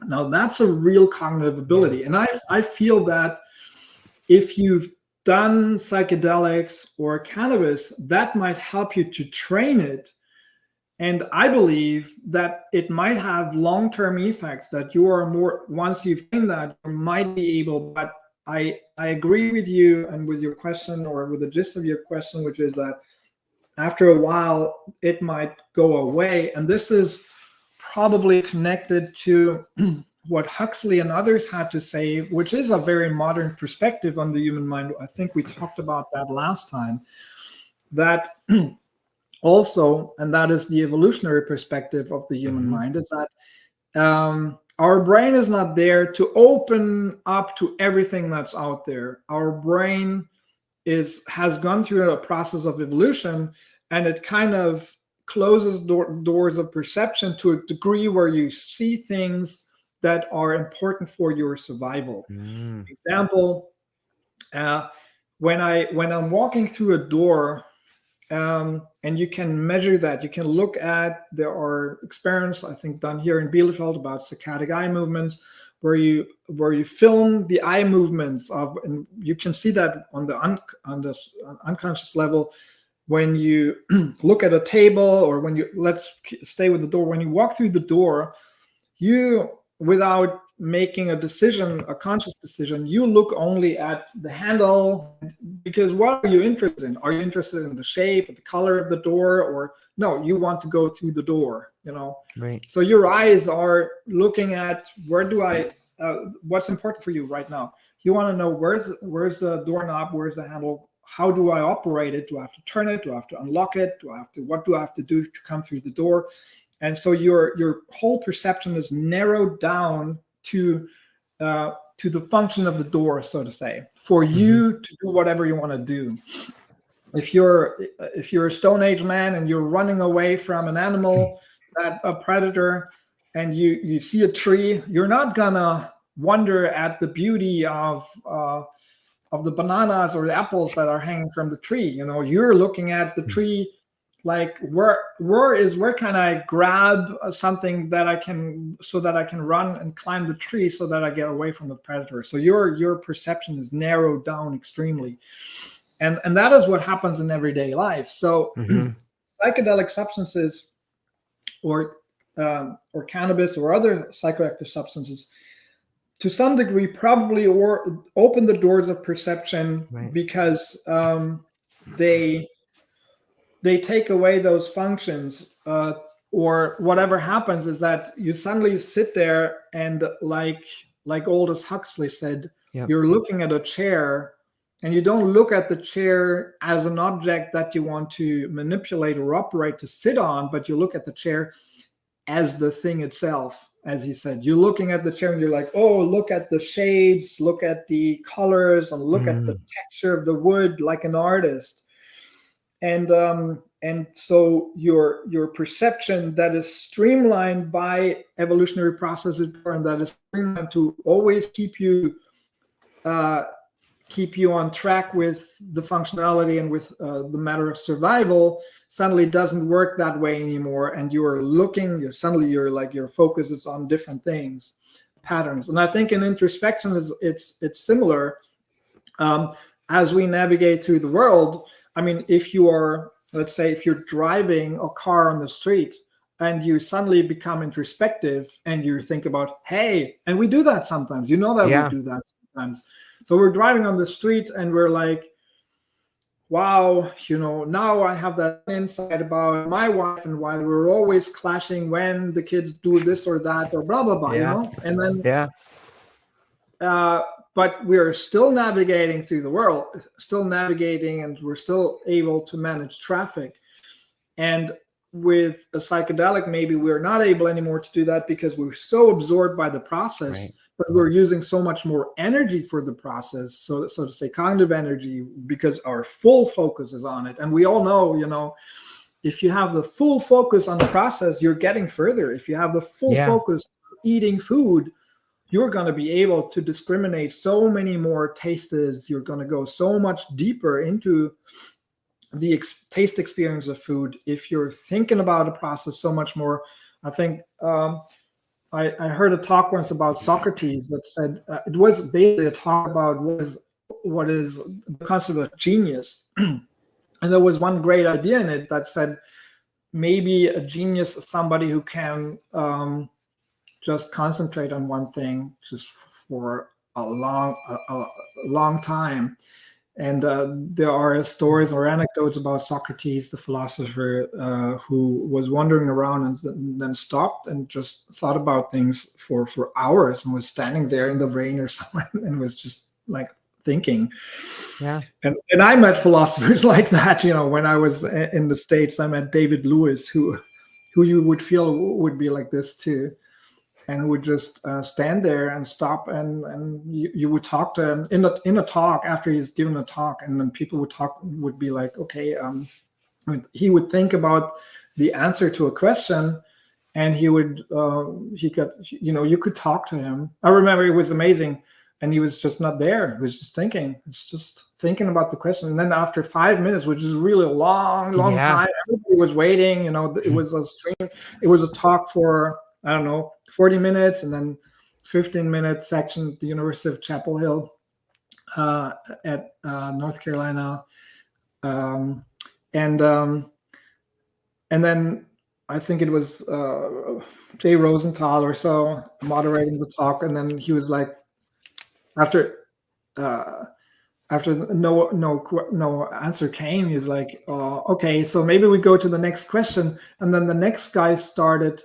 Now, that's a real cognitive ability. And I feel that if you've done psychedelics or cannabis, that might help you to train it. And I believe that it might have long-term effects, that you are more, once you've done that, you might be able, but I agree with you and with your question, or with the gist of your question, which is that after a while, it might go away. And this is probably connected to what Huxley and others had to say, which is a very modern perspective on the human mind. I think we talked about that last time, that also, and that is the evolutionary perspective of the human mind, is that our brain is not there to open up to everything that's out there. Our brain has gone through a process of evolution, and it kind of closes doors of perception to a degree where you see things that are important for your survival. Example, when I'm walking through a door, and you can measure that. You can look at, there are experiments, I think, done here in Bielefeld about saccadic eye movements, where you film the eye movements of, and you can see that on the unconscious level when you look at a table, or when you, let's stay with the door, when you walk through the door, you, without making a decision, a conscious decision, you look only at the handle, because what are you interested in? Are you interested in the shape, the color of the door, or no, you want to go through the door, Right. So your eyes are looking at, where do I, what's important for you right now? You want to know where's the doorknob, where's the handle, how do I operate it? Do I have to turn it? Do I have to unlock it? What do I have to do to come through the door? And so your whole perception is narrowed down to the function of the door, so to say, for you to do whatever you want to do. If you're a Stone Age man and you're running away from an animal, a predator, and you see a tree, you're not gonna wonder at the beauty of the bananas or the apples that are hanging from the tree. You're looking at the tree like, where can I grab something that I can run and climb the tree so that I get away from the predator. So your perception is narrowed down extremely, and that is what happens in everyday life. So psychedelic substances, or cannabis or other psychoactive substances, to some degree probably or open the doors of perception, right, because they take away those functions, or whatever happens is that you suddenly sit there and, like Aldous Huxley said, yep, you're looking at a chair, and you don't look at the chair as an object that you want to manipulate or operate to sit on, but you look at the chair as the thing itself. As he said, you're looking at the chair and you're like, oh, look at the shades, look at the colors, and look at the texture of the wood, like an artist. And so your perception that is streamlined by evolutionary processes, and that is streamlined to always keep you on track with the functionality and with the matter of survival, suddenly doesn't work that way anymore. And your focus is on different things, patterns. And I think in introspection it's similar. As we navigate through the world, I mean, if you're driving a car on the street and you suddenly become introspective and you think about, hey, and we do that sometimes, we do that sometimes. So we're driving on the street and we're like, wow, now I have that insight about my wife and why we're always clashing when the kids do this or that or blah, blah, blah, And then, but we're still navigating through the world, and we're still able to manage traffic. And with a psychedelic, maybe we're not able anymore to do that because we're so absorbed by the process, right, but we're using so much more energy for the process, so to say, cognitive energy, because our full focus is on it. And we all know, if you have the full focus on the process, you're getting further. If you have the full focus on eating food, you're going to be able to discriminate so many more tastes. You're going to go so much deeper into the taste experience of food if you're thinking about a process so much more. I think I heard a talk once about Socrates that said it was basically a talk about what is the concept of genius. And there was one great idea in it that said maybe a genius is somebody who can just concentrate on one thing just for a long time. And there are stories or anecdotes about Socrates, the philosopher, who was wandering around and then stopped and just thought about things for hours and was standing there in the rain or somewhere and was just like thinking. Yeah. And I met philosophers like that, when I was in the States. I met David Lewis, who you would feel would be like this too. And would just stand there and stop, and you would talk to him in a talk after he's given a talk, and then people would be like, okay, he would think about the answer to a question, and you could talk to him. I remember it was amazing, and he was just not there. He was just thinking. It's just thinking about the question. And then after 5 minutes, which is really a long time, everybody was waiting. It was a stream. It was a talk for, I don't know, 40 minutes, and then 15-minute section at the University of Chapel Hill at North Carolina, and then I think it was Jay Rosenthal or so moderating the talk, and then he was like, after no answer came, he's like, okay, so maybe we go to the next question. And then the next guy started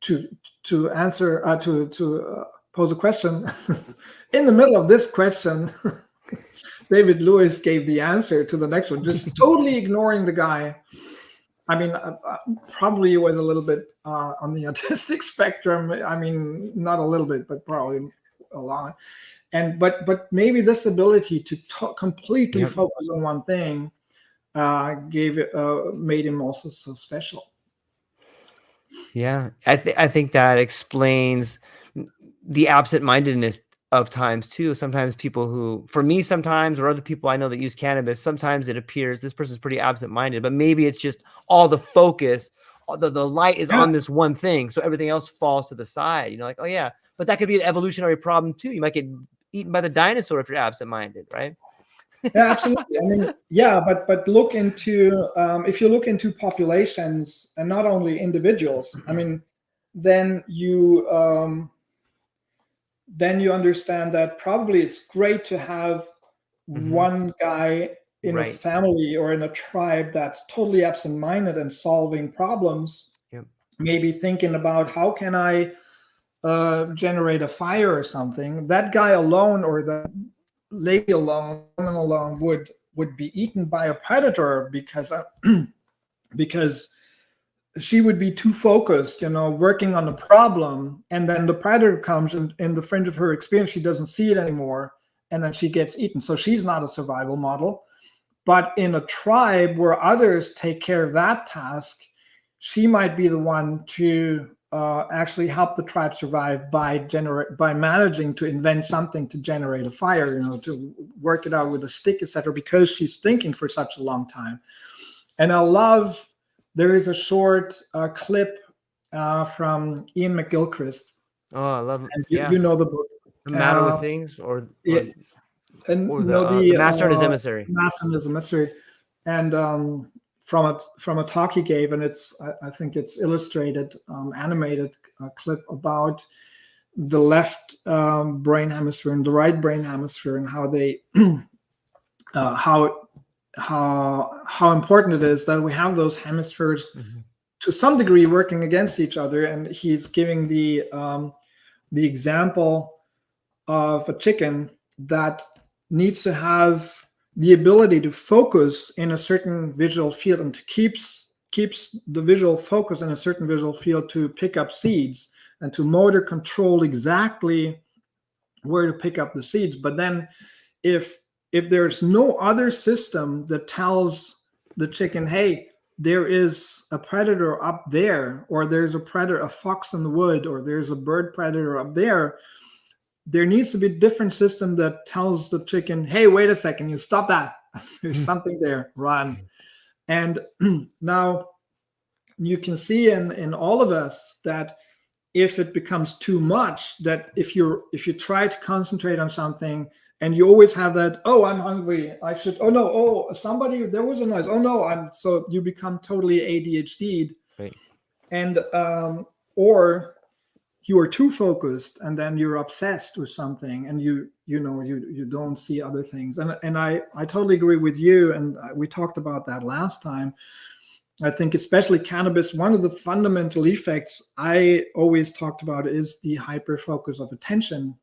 to answer to pose a question. In the middle of this question, David Lewis gave the answer to the next one, just totally ignoring the guy. I mean, probably he was a little bit on the autistic spectrum. I mean, not a little bit, but probably a lot. But maybe this ability to completely focus on one thing made him also so special. Yeah, I think that explains the absent-mindedness of times too. Sometimes people who, for me sometimes, or other people I know that use cannabis, sometimes it appears this person's pretty absent-minded, but maybe it's just all the focus, the light is on this one thing, so everything else falls to the side. Like, oh yeah, but that could be an evolutionary problem too. You might get eaten by the dinosaur if you're absent-minded, right? Yeah, absolutely. I mean, yeah, but look into if you look into populations and not only individuals, I mean, then you understand that probably it's great to have one guy in a family or in a tribe that's totally absent-minded and solving problems. Maybe thinking about how can I generate a fire or something. That guy alone or the lady alone, woman alone would be eaten by a predator because she would be too focused, working on the problem, and then the predator comes and in the fringe of her experience, she doesn't see it anymore, and then she gets eaten. So she's not a survival model. But in a tribe where others take care of that task, she might be the one to actually help the tribe survive by managing to invent something to generate a fire, to work it out with a stick, etc., because she's thinking for such a long time. And there is a short clip from Ian McGilchrist. Oh, I love it. You know the book. The Matter with Things, or the Master and His Emissary. Master and His Emissary. And from a talk he gave, and I think it's illustrated, animated clip about the left brain hemisphere and the right brain hemisphere, and how they how important it is that we have those hemispheres to some degree working against each other. And he's giving the example of a chicken that needs to have the ability to focus in a certain visual field and to keeps the visual focus in a certain visual field to pick up seeds and to motor control exactly where to pick up the seeds. But then if there's no other system that tells the chicken, hey, there is a predator up there, or there's a fox in the wood, or there's a bird predator up there, there needs to be a different system that tells the chicken, hey, wait a second, you stop that. There's something there, run. And now you can see in all of us that if it becomes too much, that if you try to concentrate on something and you always have that, oh, I'm hungry, I should, oh no, oh, somebody, there was a noise, oh no, so you become totally ADHD'd. Right. And or you are too focused, and then you're obsessed with something, and you don't see other things. And I totally agree with you, and we talked about that last time. I think especially cannabis, one of the fundamental effects I always talked about is the hyper focus of attention.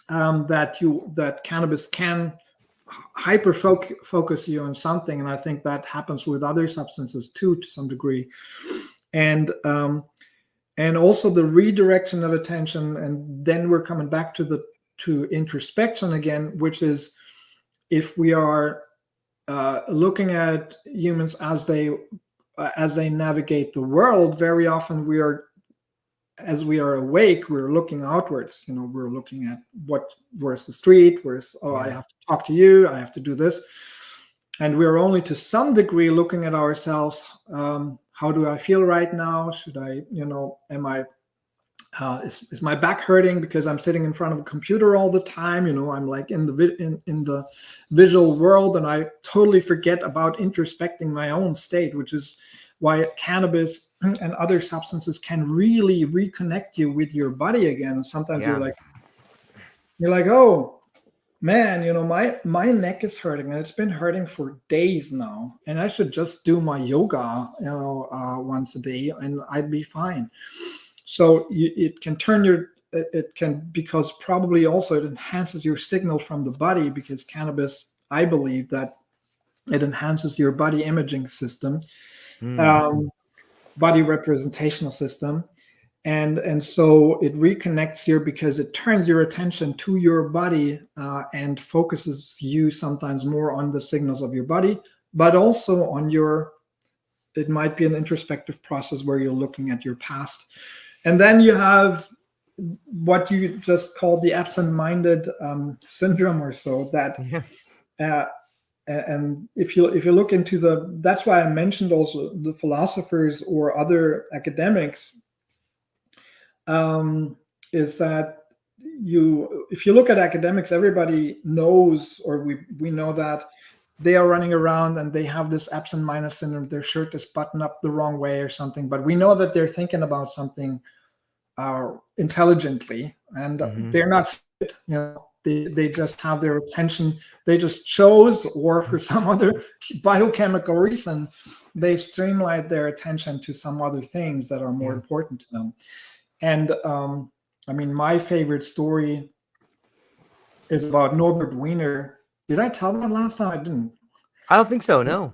That cannabis can hyper focus you on something, and I think that happens with other substances too, to some degree. And also the redirection of attention, and then we're coming back to introspection again, which is if we are looking at humans as they navigate the world, very often we are as we are awake, we're looking outwards. We're looking at where's the street, I have to talk to you, I have to do this. And we're only to some degree looking at ourselves. How do I feel right now? Should I, am I, is my back hurting because I'm sitting in front of a computer all the time? I'm like in the visual world, and I totally forget about introspecting my own state, which is why cannabis and other substances can really reconnect you with your body again. And sometimes you're like, oh man, my neck is hurting, and it's been hurting for days now, and I should just do my yoga, once a day, and I'd be fine. So it can because probably also it enhances your signal from the body, because cannabis, I believe that it enhances your body imaging system, body representational system. And so it reconnects here because it turns your attention to your body and focuses you sometimes more on the signals of your body, but also on it might be an introspective process where you're looking at your past. And then you have what you just called the absent-minded syndrome or so, that and if you look into that's why I mentioned also the philosophers or other academics, is that if you look at academics, everybody knows, or we know that they are running around and they have this absent-minded syndrome. Their shirt is buttoned up the wrong way or something, but we know that they're thinking about something intelligently, and they're not, they just have their attention. They just chose, or for some other biochemical reason, they've streamlined their attention to some other things that are more important to them. And I mean, my favorite story is about Norbert Wiener. Did I tell that last time? I didn't. I don't think so, no.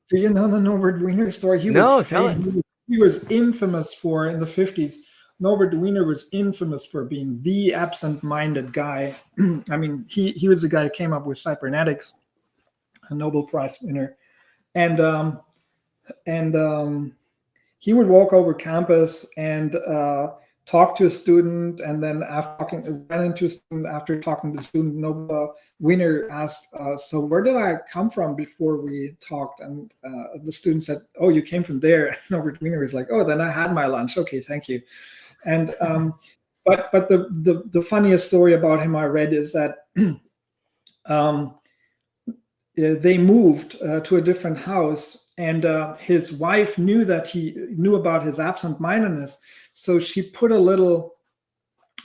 Do you know the Norbert Wiener story? Tell it. He was infamous for, in the 50s, Norbert Wiener was infamous for being the absent-minded guy. I mean, he was the guy who came up with cybernetics, a Nobel Prize winner. And he would walk over campus and talk to a student, and then after talking to the student, Norbert Wiener asked, so where did I come from before we talked? And the student said, oh, you came from there. And Norbert Wiener was like, oh, then I had my lunch. Okay, thank you. And but the funniest story about him I read is that they moved to a different house, and his wife knew that he knew about his absent-mindedness, so she put a little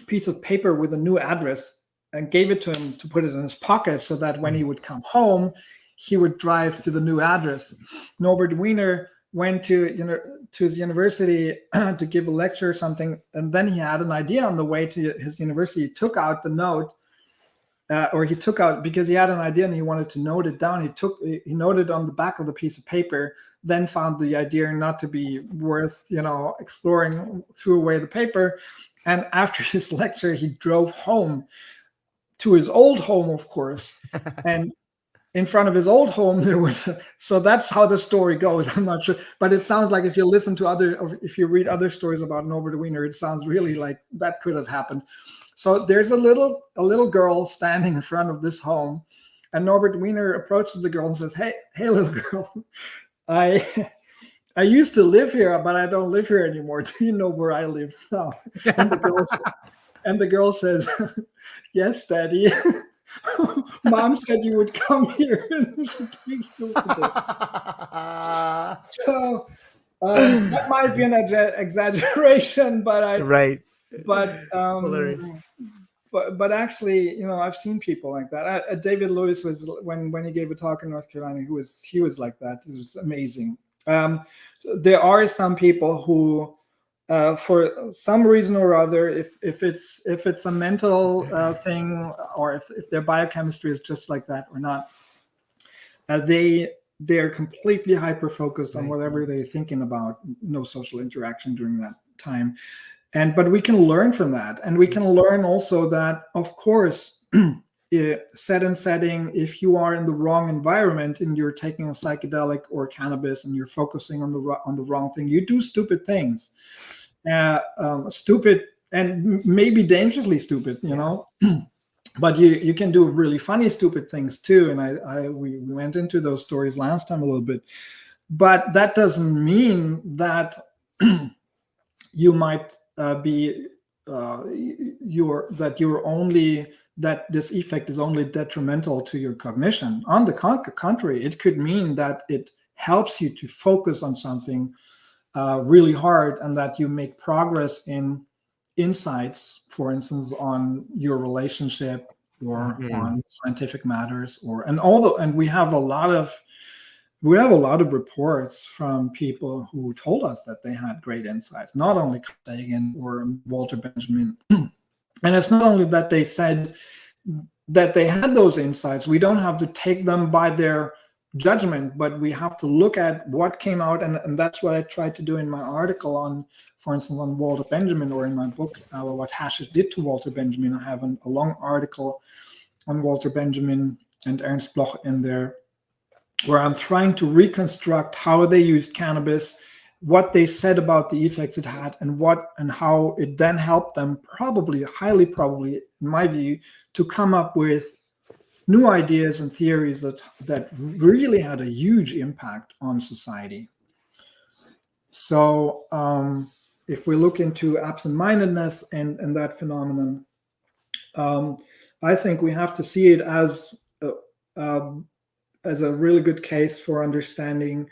piece of paper with a new address and gave it to him to put it in his pocket, so that when he would come home, he would drive to the new address. Norbert Wiener went to his university to give a lecture or something, and then he had an idea on the way to his university. He took out the note, because he had an idea and he wanted to note it down. He noted on the back of the piece of paper, then found the idea not to be worth exploring, threw away the paper. And after his lecture, he drove home to his old home, of course, and in front of his old home, there was so that's how the story goes. I'm not sure, but it sounds like if you listen to if you read other stories about Norbert Wiener, it sounds really like that could have happened. So there's a little girl standing in front of this home, and Norbert Wiener approaches the girl and says, hey little girl, I used to live here, but I don't live here anymore. Do you know where I live now? And the girl says, yes, Daddy. Mom said you would come here and take you today. So that might be an exaggeration, but hilarious. But actually, I've seen people like that. David Lewis was when he gave a talk in North Carolina. He was like that. It was amazing. So there are some people who, for some reason or other, if it's a mental thing, or if their biochemistry is just like that or not, they are completely hyper focused on whatever they're thinking about. No social interaction during that time, but we can learn from that, and we can learn also that, of course, setting, if you are in the wrong environment and you're taking a psychedelic or cannabis and you're focusing on the wrong thing, you do stupid things. stupid and maybe dangerously stupid, you know. But you can do really funny, stupid things too. And we went into those stories last time a little bit. But that doesn't mean that you might be that this effect is only detrimental to your cognition. On the contrary, it could mean that it helps you to focus on something really hard, and that you make progress in insights, for instance, on your relationship or on scientific matters, and we have a lot of reports from people who told us that they had great insights, not only Sagan or Walter Benjamin. And it's not only that they said that they had those insights. We don't have to take them by their judgment, but we have to look at what came out. And that's what I tried to do in my article on, for instance, on Walter Benjamin, or in my book, What Hashish Did to Walter Benjamin. I have a long article on Walter Benjamin and Ernst Bloch in there, where I'm trying to reconstruct how they used cannabis, what they said about the effects it had, and how it then helped them, highly probably, in my view, to come up with new ideas and theories that really had a huge impact on society. So if we look into absent-mindedness and that phenomenon, I think we have to see it as a really good case for understanding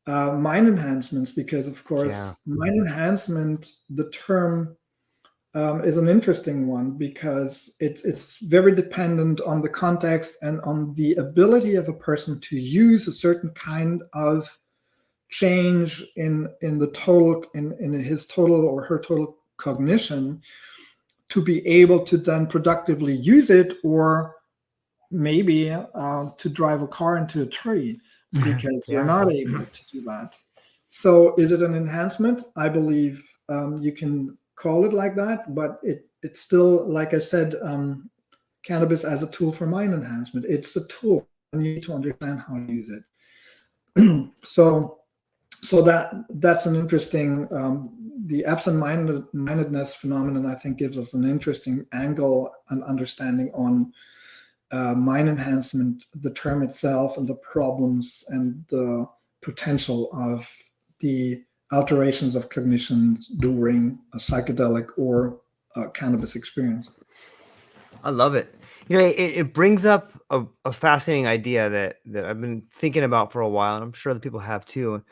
mind enhancements, because of course, mind enhancement, the term is an interesting one, because it's very dependent on the context and on the ability of a person to use a certain kind of change in his total or her total cognition to be able to then productively use it, or maybe to drive a car into a tree, because you're not able to do that. So is it an enhancement? I believe you can call it like that, but it's still, like I said, cannabis as a tool for mind enhancement. It's a tool, and you need to understand how to use it. So that's an interesting, the absent-mindedness phenomenon, I think, gives us an interesting angle and understanding on mind enhancement, the term itself, and the problems and the potential of the alterations of cognition during a psychedelic or cannabis experience. I love it. You know, it brings up a fascinating idea that I've been thinking about for a while, and I'm sure other people have too.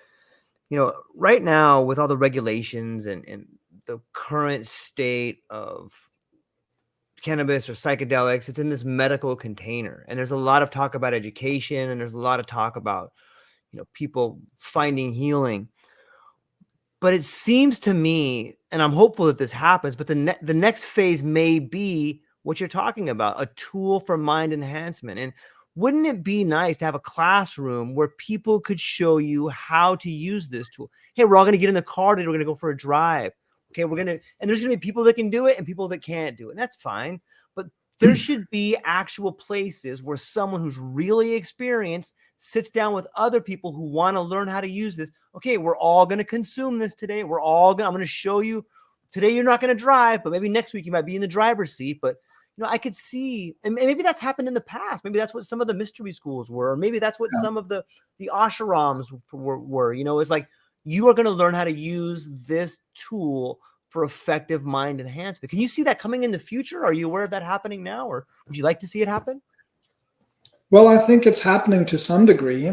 You know, right now, with all the regulations and the current state of cannabis or psychedelics, it's in this medical container, and there's a lot of talk about education, and there's a lot of talk about, you know, people finding healing. But it seems to me, and I'm hopeful that this happens, but the next phase may be what you're talking about, a tool for mind enhancement. And wouldn't it be nice to have a classroom where people could show you how to use this tool? Hey, we're all going to get in the car today. We're going to go for a drive. Okay, and there's going to be people that can do it and people that can't do it. And that's fine. But there should be actual places where someone who's really experienced sits down with other people who want to learn how to use this. Okay, we're all going to consume this today. I'm going to show you today. You're not going to drive, but maybe next week you might be in the driver's seat. But you know, I could see, and maybe that's happened in the past. Maybe that's what some of the mystery schools were, or maybe that's what some of the ashrams were. You know, it's like, you are going to learn how to use this tool for effective mind enhancement. Can you see that coming in the future? Are you aware of that happening now, or would you like to see it happen? Well, I think it's happening to some degree.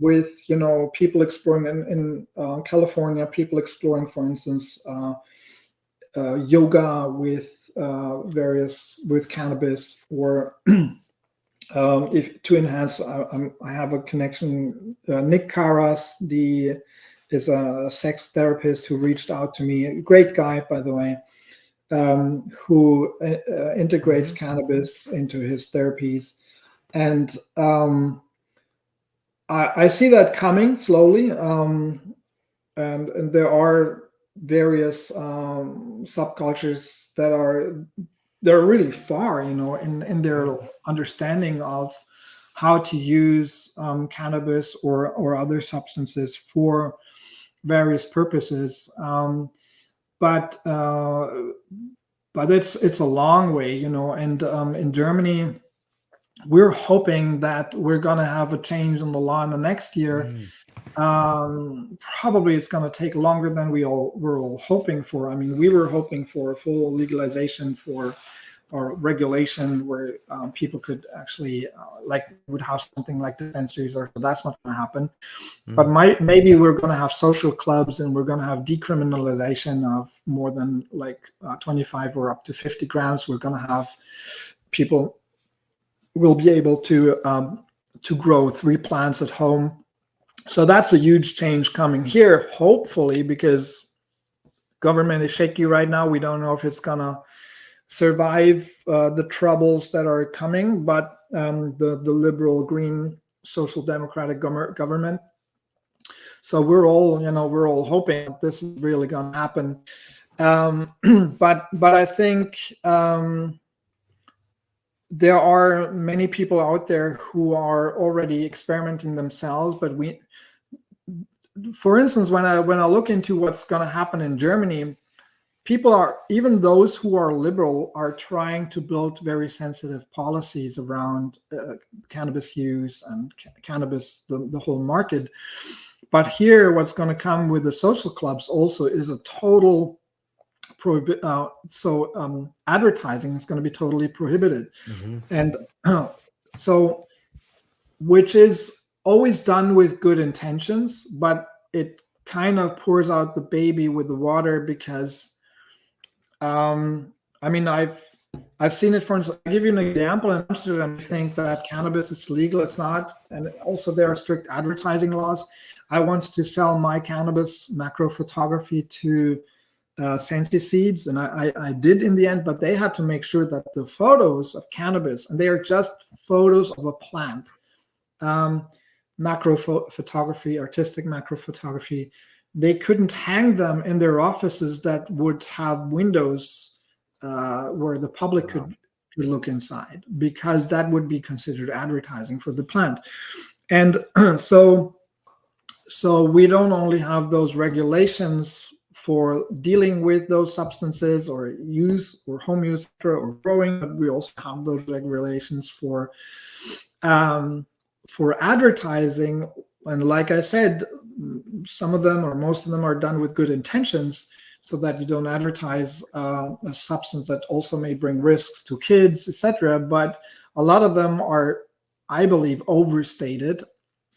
With, you know, people exploring in California, people exploring, for instance, yoga with cannabis, or if to enhance. I have a connection. Nick Carras, is a sex therapist who reached out to me. A great guy, by the way, who integrates cannabis into his therapies, and I see that coming slowly, and there are various subcultures that are really far, you know, in their understanding of how to use cannabis or other substances for various purposes. But it's a long way, and in Germany, we're hoping that we're going to have a change in the law in the next year. Probably it's going to take longer than we're all hoping for. I mean, we were hoping for a full legalization or regulation where people could actually would have something like dispensaries, or so that's not going to happen. But maybe we're going to have social clubs, and we're going to have decriminalization of more than 25 or up to 50 grams. We're going to have people will be able to grow 3 plants at home. So that's a huge change coming here, hopefully, because government is shaky right now. We don't know if it's going to survive the troubles that are coming, but the liberal, green, social democratic government. So we're all hoping that this is really going to happen. But I think there are many people out there who are already experimenting themselves. But for instance, when I look into what's going to happen in Germany, even those who are liberal are trying to build very sensitive policies around cannabis use and cannabis, the whole market. But here, what's going to come with the social clubs also is a total advertising is going to be totally prohibited. And so, which is always done with good intentions, but it kind of pours out the baby with the water, because I mean, I've seen it. For instance, I'll give you an example. In Amsterdam, I think that cannabis is legal. It's not. And also there are strict advertising laws. I wanted to sell my cannabis macro photography to Sensi Seeds, and I did in the end, but they had to make sure that the photos of cannabis, and they are just photos of a plant, macro photography, artistic macro photography, they couldn't hang them in their offices that would have windows where the public could look inside, because that would be considered advertising for the plant. And so we don't only have those regulations for dealing with those substances or use or home use or growing, but we also have those regulations for advertising. And like I said, some of them or most of them are done with good intentions, so that you don't advertise a substance that also may bring risks to kids, etc. But a lot of them are, I believe, overstated,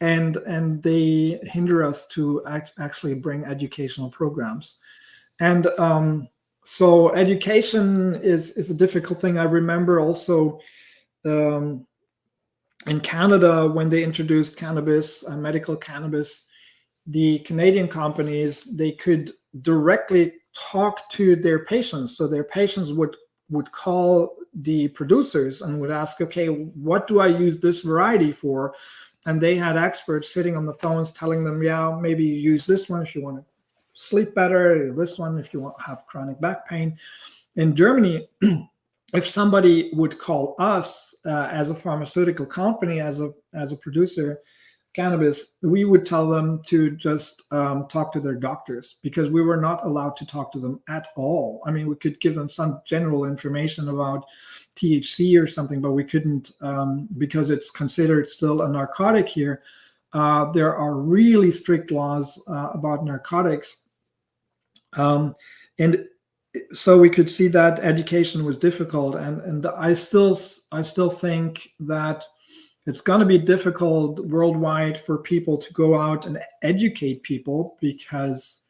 and they hinder us to actually bring educational programs. And so education is a difficult thing. I remember also in Canada, when they introduced cannabis, medical cannabis, the Canadian companies, they could directly talk to their patients. So their patients would call the producers and would ask, okay, what do I use this variety for? And they had experts sitting on the phones telling them, yeah, maybe you use this one if you want to sleep better, this one if you want to have chronic back pain. In Germany, if somebody would call us as a pharmaceutical company, as a producer of cannabis, we would tell them to just talk to their doctors, because we were not allowed to talk to them at all. I mean, we could give them some general information about THC or something, but we couldn't, because it's considered still a narcotic here. There are really strict laws about narcotics. And so we could see that education was difficult, and I still think that it's going to be difficult worldwide for people to go out and educate people, because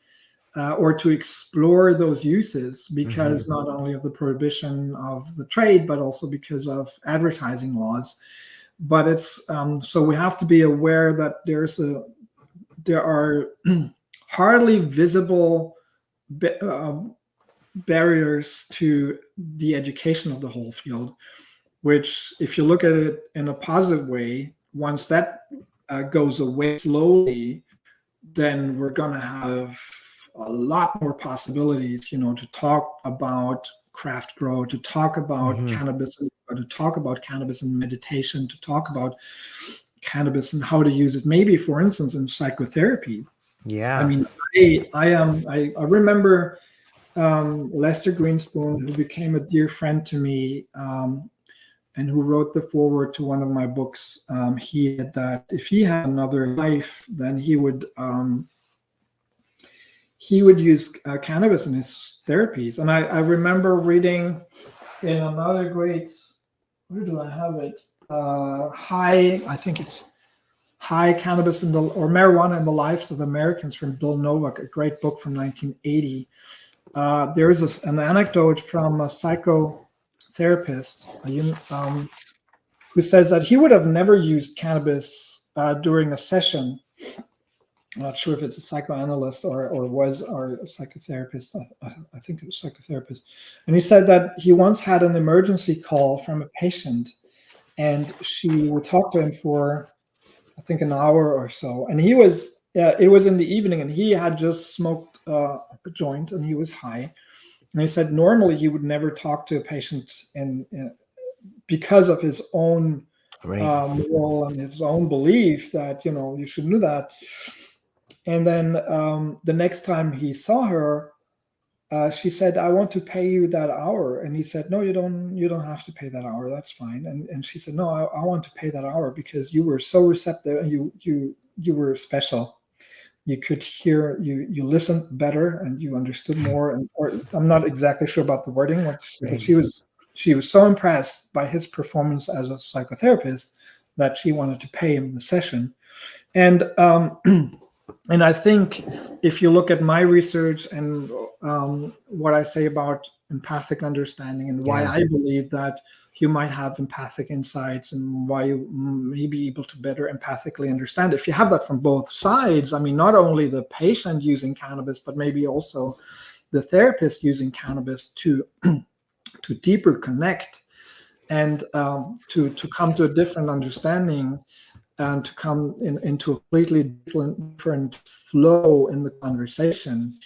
or to explore those uses, because not only of the prohibition of the trade, but also because of advertising laws. But it's so we have to be aware that there are hardly visible barriers to the education of the whole field, which, if you look at it in a positive way, once that goes away slowly, then we're going to have a lot more possibilities, to talk about craft grow, to talk about cannabis, or to talk about cannabis and meditation, to talk about cannabis and how to use it, maybe, for instance, in psychotherapy. Yeah. I mean, I remember Lester Grinspoon, who became a dear friend to me, and who wrote the foreword to one of my books. He said that if he had another life, then he would use cannabis in his therapies. And I remember reading in another great, where do I have it? I think it's High Cannabis or Marijuana in the Lives of Americans from Bill Novak, a great book from 1980. There is an anecdote from a psychotherapist who says that he would have never used cannabis during a session. I'm not sure if it's a psychoanalyst or a psychotherapist. I think it was a psychotherapist. And he said that he once had an emergency call from a patient, and she would talk to him for, I think, an hour or so. And it was in the evening, and he had just smoked a joint, and he was high. And he said normally he would never talk to a patient because of his own moral and his own belief that, you shouldn't do that. And then the next time he saw her, she said, "I want to pay you that hour." And he said, "No, you don't have to pay that hour. That's fine." And she said, "No, I want to pay that hour because you were so receptive and you were special. You could hear, you listened better and you understood more." Or I'm not exactly sure about the wording, but she was so impressed by his performance as a psychotherapist that she wanted to pay him the session. And and I think if you look at my research and what I say about empathic understanding and why I believe that you might have empathic insights and why you may be able to better empathically understand, if you have that from both sides, I mean, not only the patient using cannabis, but maybe also the therapist using cannabis to deeper connect and to come to a different understanding and to come into a completely different flow in the conversation,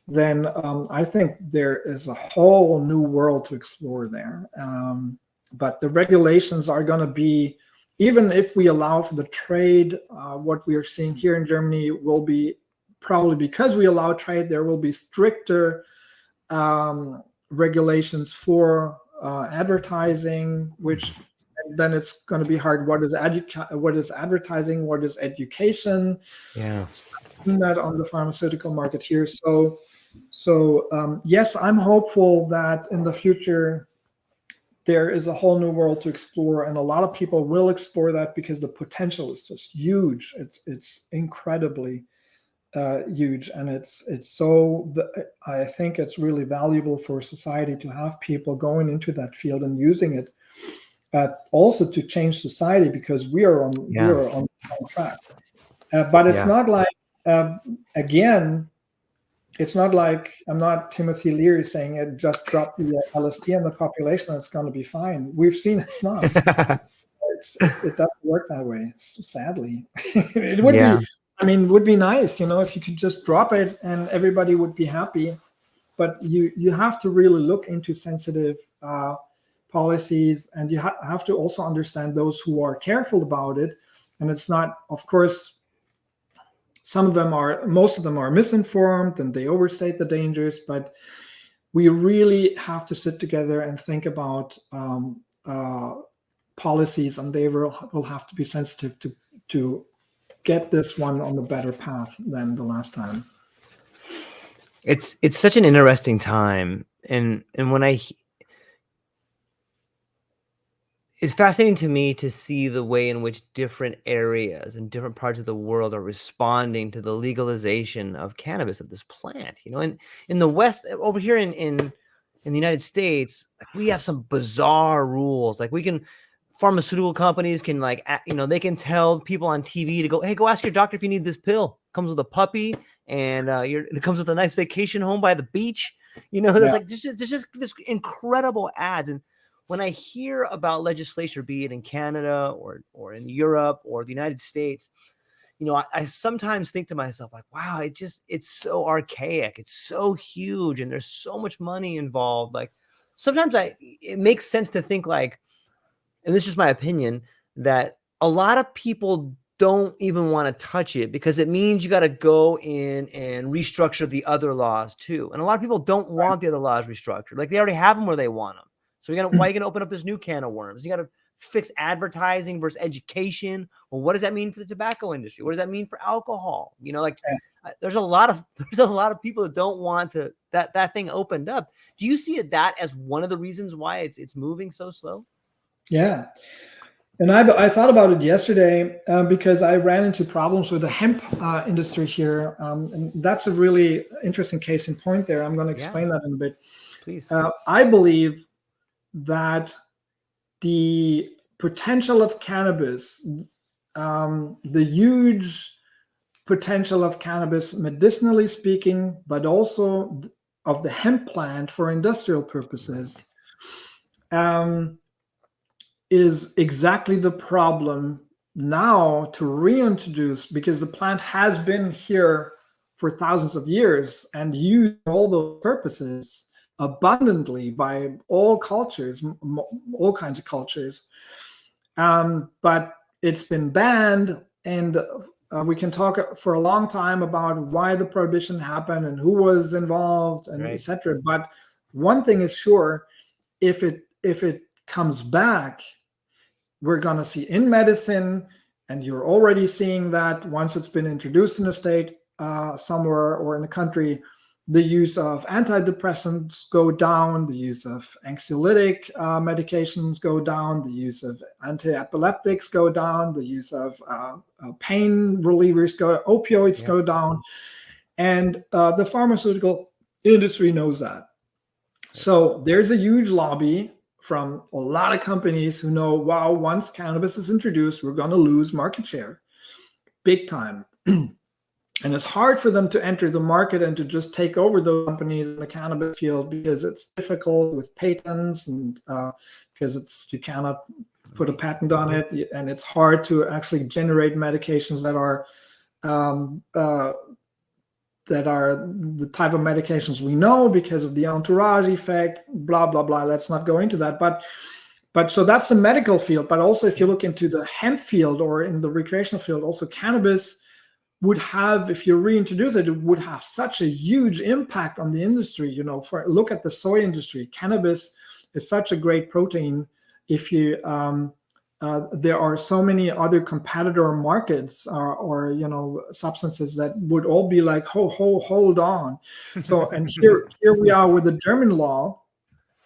then I think there is a whole new world to explore there. But the regulations are going to be, even if we allow for the trade, what we are seeing here in Germany will be probably, because we allow trade, there will be stricter regulations for advertising, which then it's going to be hard. What is advertising? What is education? Yeah. That on the pharmaceutical market here. So yes, I'm hopeful that in the future there is a whole new world to explore, and a lot of people will explore that because the potential is just huge. It's incredibly huge, and I think it's really valuable for society to have people going into that field and using it. Also to change society, because we are on track. But it's not like, again, it's not like I'm not Timothy Leary saying it, just drop the LSD in the population, it's going to be fine. We've seen it's not. It doesn't work that way, sadly. It would be, I mean, it would be nice, if you could just drop it and everybody would be happy. But you have to really look into sensitive policies, and you have to also understand those who are careful about it. And it's not, of course, most of them are misinformed and they overstate the dangers, but we really have to sit together and think about policies, and they will have to be sensitive to get this one on a better path than the last time. It's such an interesting time, and when it's fascinating to me to see the way in which different areas and different parts of the world are responding to the legalization of cannabis, of this plant. And in the West, over here in the United States, we have some bizarre rules. Like pharmaceutical companies can they can tell people on TV to go ask your doctor if you need this pill. It comes with a puppy, and it comes with a nice vacation home by the beach. There's just this incredible ads. And when I hear about legislation, be it in Canada or in Europe or the United States, I sometimes think to myself, like, wow, it's so archaic. It's so huge. And there's so much money involved. Like, sometimes it makes sense to think, like, and this is just my opinion, that a lot of people don't even want to touch it because it means you got to go in and restructure the other laws too. And a lot of people don't want the other laws restructured. Like they already have them where they want them. So why are you going to open up this new can of worms? You got to fix advertising versus education. Well, what does that mean for the tobacco industry? What does that mean for alcohol? There's a lot of people that don't want to that thing opened up. Do you see that as one of the reasons why it's moving so slow? Yeah. And I thought about it yesterday because I ran into problems with the hemp industry here. And that's a really interesting case in point there. I'm going to explain that in a bit. Please. I believe that the potential of cannabis, the huge potential of cannabis medicinally speaking, but also of the hemp plant for industrial purposes, is exactly the problem now to reintroduce, because the plant has been here for thousands of years and used for all those purposes abundantly by all cultures, all kinds of cultures. But it's been banned, and we can talk for a long time about why the prohibition happened and who was involved and etc. But one thing is sure, if it comes back, we're going to see in medicine, and you're already seeing that once it's been introduced in a state somewhere or in the country, the use of antidepressants go down, the use of anxiolytic medications go down, the use of anti-epileptics go down, the use of pain relievers opioids go down. And the pharmaceutical industry knows that. So there's a huge lobby from a lot of companies who know, wow, once cannabis is introduced, we're going to lose market share big time. And it's hard for them to enter the market and to just take over the companies in the cannabis field, because it's difficult with patents, and because you cannot put a patent on it, and it's hard to actually generate medications that are the type of medications we know because of the entourage effect, blah, blah, blah. Let's not go into that. But so that's the medical field. But also if you look into the hemp field or in the recreational field, also cannabis would have, if you reintroduce it, it would have such a huge impact on the industry. Look at the soy industry. Cannabis is such a great protein. If you there are so many other competitor markets or substances that would all be like, hold on. So, and here we are with the German law.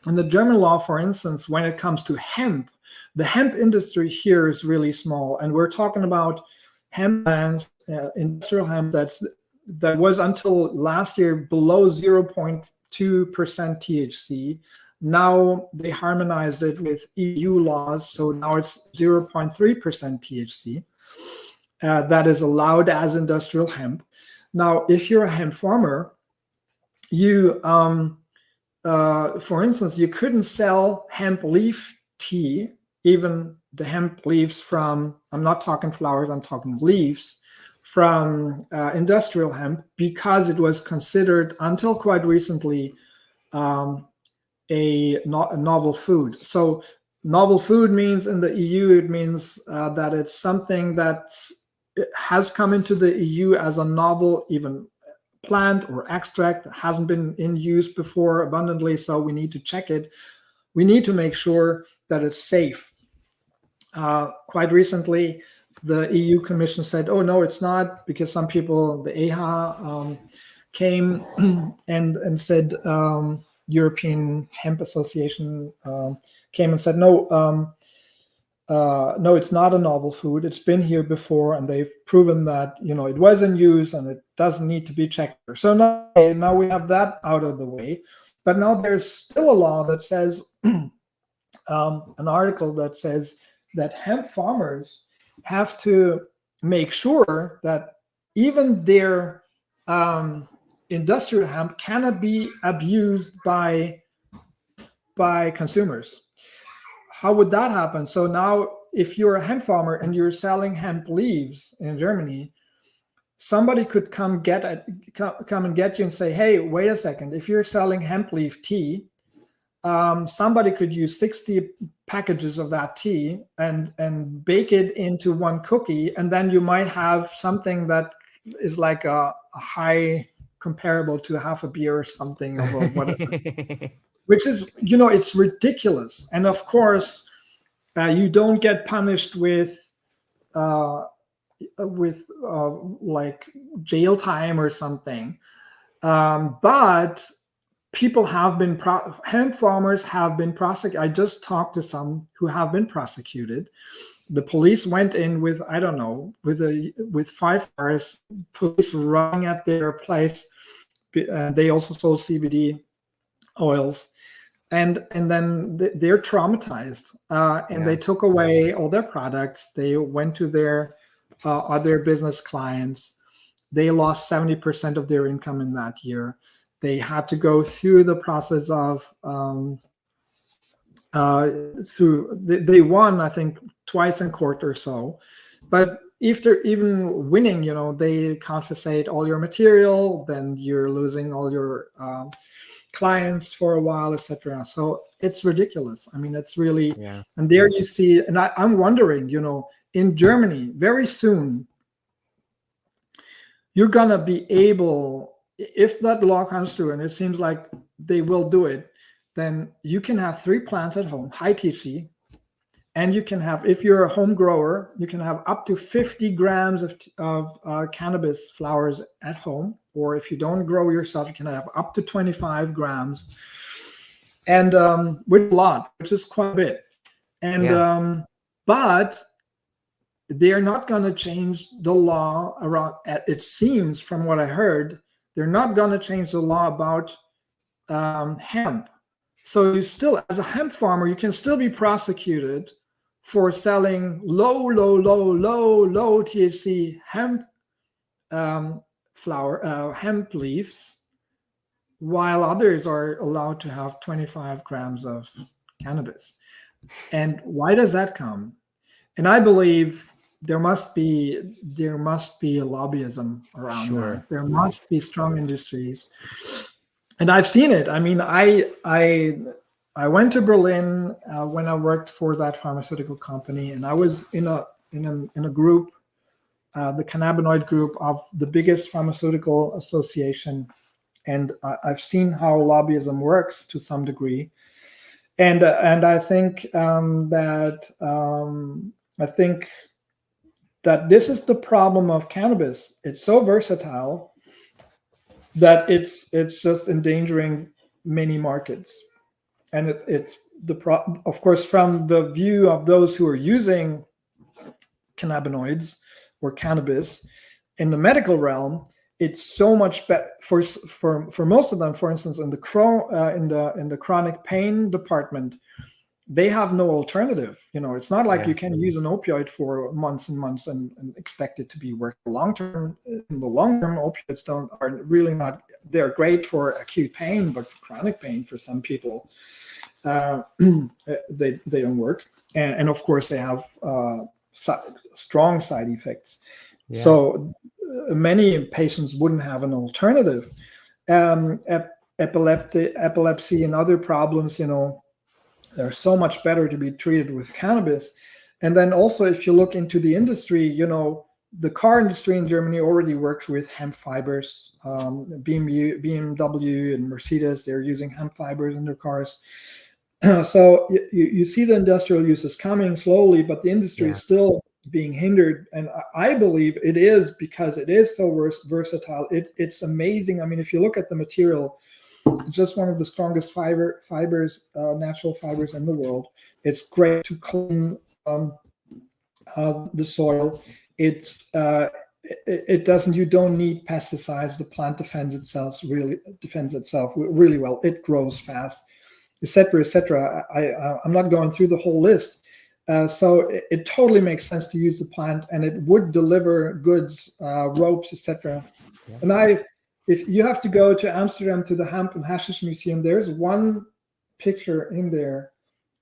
And the German law, for instance, when it comes to hemp, the hemp industry here is really small. And we're talking about hemp plants, industrial hemp that was until last year below 0.2% THC. Now they harmonized it with EU laws, so now it's 0.3% THC. That is allowed as industrial hemp. Now, if you're a hemp farmer, you, for instance, you couldn't sell hemp leaf tea, even the hemp leaves from, I'm not talking flowers, I'm talking leaves, from industrial hemp, because it was considered, until quite recently, a novel food. So novel food means in the EU, it means that it's something that has come into the EU as a novel, even plant or extract that hasn't been in use before abundantly. So we need to check it. We need to make sure that it's safe. Quite recently, the EU Commission said, oh, no, it's not, because some people, the EHA, came and said, European Hemp Association came and said, no, it's not a novel food. It's been here before, and they've proven that it was in use and it doesn't need to be checked. So now we have that out of the way. But now there's still a law that says, an article that says that hemp farmers have to make sure that even their industrial hemp cannot be abused by consumers. How would that happen? So now, if you're a hemp farmer and you're selling hemp leaves in Germany, somebody could come and get you and say, hey, wait a second, if you're selling hemp leaf tea, somebody could use 60 packages of that tea and bake it into one cookie, and then you might have something that is like a high comparable to half a beer or something, or whatever. Which is, it's ridiculous. And of course, you don't get punished with like jail time or something. But people have been, hemp farmers have been prosecuted. I just talked to some who have been prosecuted. The police went in with, I don't know, with 5 cars, police running at their place. They also sold CBD oils. And then they're traumatized, and they took away all their products. They went to their other business clients. They lost 70% of their income in that year. They had to go through the process of they won, I think, twice in court or so. But if they're even winning, they confiscate all your material, then you're losing all your clients for a while, etc. So it's ridiculous. I mean, it's really, and there you see, and I'm wondering, in Germany, very soon, you're gonna be able, if that law comes through, and it seems like they will do it, then you can have 3 plants at home, high THC, and you can have, if you're a home grower, you can have up to 50 grams of cannabis flowers at home. Or if you don't grow yourself, you can have up to 25 grams, and which is a lot, which is quite a bit. And but they're not going to change the law around. It seems, from what I heard, they're not going to change the law about hemp. So you still, as a hemp farmer, you can still be prosecuted for selling low THC hemp hemp leaves, while others are allowed to have 25 grams of cannabis. And why does that come? And I believe there must be a lobbyism around that. There must be strong industries, and I've seen it. I mean, I went to Berlin when I worked for that pharmaceutical company, and I was in a group, the cannabinoid group of the biggest pharmaceutical association, and I've seen how lobbyism works to some degree, and I think that this is the problem of cannabis. It's so versatile that it's just endangering many markets. And it's of course, from the view of those who are using cannabinoids or cannabis in the medical realm, it's so much better for most of them. For instance, in the chronic pain department, they have no alternative. It's not like you can use an opioid for months and months and expect it to be working long term. In the long term, opioids are really not. They're great for acute pain, but for chronic pain, for some people, they don't work. And of course, they have strong side effects. Yeah. So many patients wouldn't have an alternative. Epilepsy and other problems, they're so much better to be treated with cannabis. And then also, if you look into the industry, the car industry in Germany already works with hemp fibers. BMW and Mercedes, they're using hemp fibers in their cars. So you see the industrial uses coming slowly, but the industry is still being hindered. And I believe it is because it is so versatile. It's amazing. I mean, if you look at the material, it's just one of the strongest fibers, natural fibers in the world. It's great to clean the soil. You don't need pesticides. The plant defends itself really well. It grows fast, etc., etc. I'm not going through the whole list. So it totally makes sense to use the plant, and it would deliver goods, ropes, etc. Yeah. And if you have to go to Amsterdam to the Hemp and Hashish Museum, there's one picture in there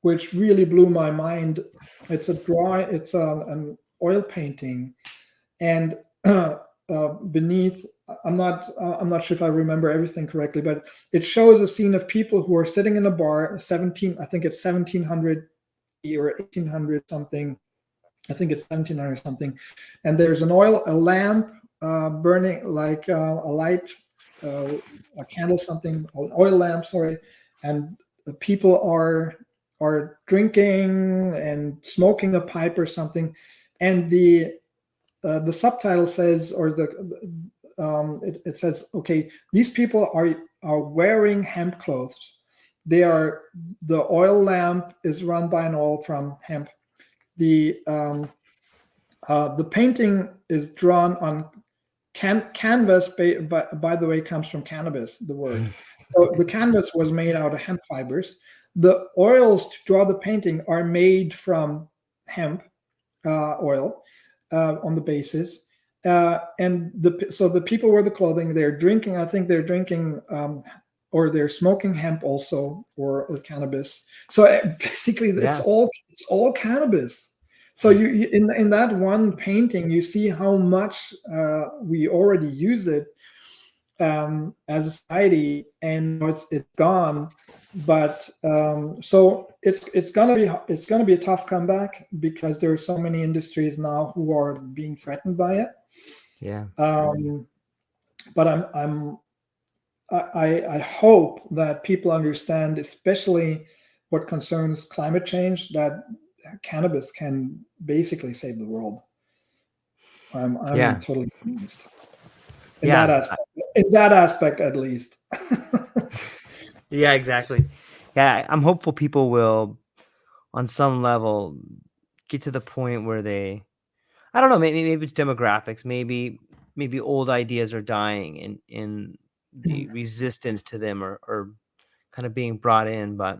which really blew my mind. It's an oil painting, and beneath I'm not sure if I remember everything correctly, but it shows a scene of people who are sitting in a bar, I think it's 1700 or 1800 something. I think it's 1700 something, and there's a lamp burning, like a light, a candle, something, an oil lamp, sorry, and the people are drinking and smoking a pipe or something, and the subtitle says, or it says, okay, these people are wearing hemp clothes. The oil lamp is run by an oil from hemp. The painting is drawn on canvas. By the way, comes from cannabis, the word. So the canvas was made out of hemp fibers. The oils to draw the painting are made from hemp oil on the basis. And so the people wear the clothing. They're drinking. I think they're drinking, or they're smoking hemp also, or cannabis. So basically, it's all cannabis. So you in that one painting, you see how much we already use it as a society, and it's gone. But so it's gonna be a tough comeback, because there are so many industries now who are being threatened by it. Yeah. But I hope that people understand, especially what concerns climate change, that cannabis can basically save the world. I'm totally convinced. In that aspect, at least. Yeah, exactly. Yeah, I'm hopeful people will, on some level, get to the point where they, I don't know, maybe it's demographics, maybe old ideas are dying, and the resistance to them are kind of being brought in. But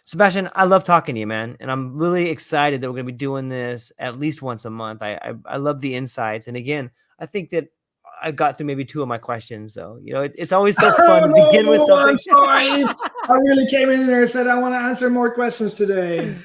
Sebastian, I love talking to you, man, and I'm really excited that we're going to be doing this at least once a month. I love the insights, and again, I think that I got through maybe 2 of my questions. So, it's always so fun to begin with something. I'm sorry. I really came in there and said, I want to answer more questions today.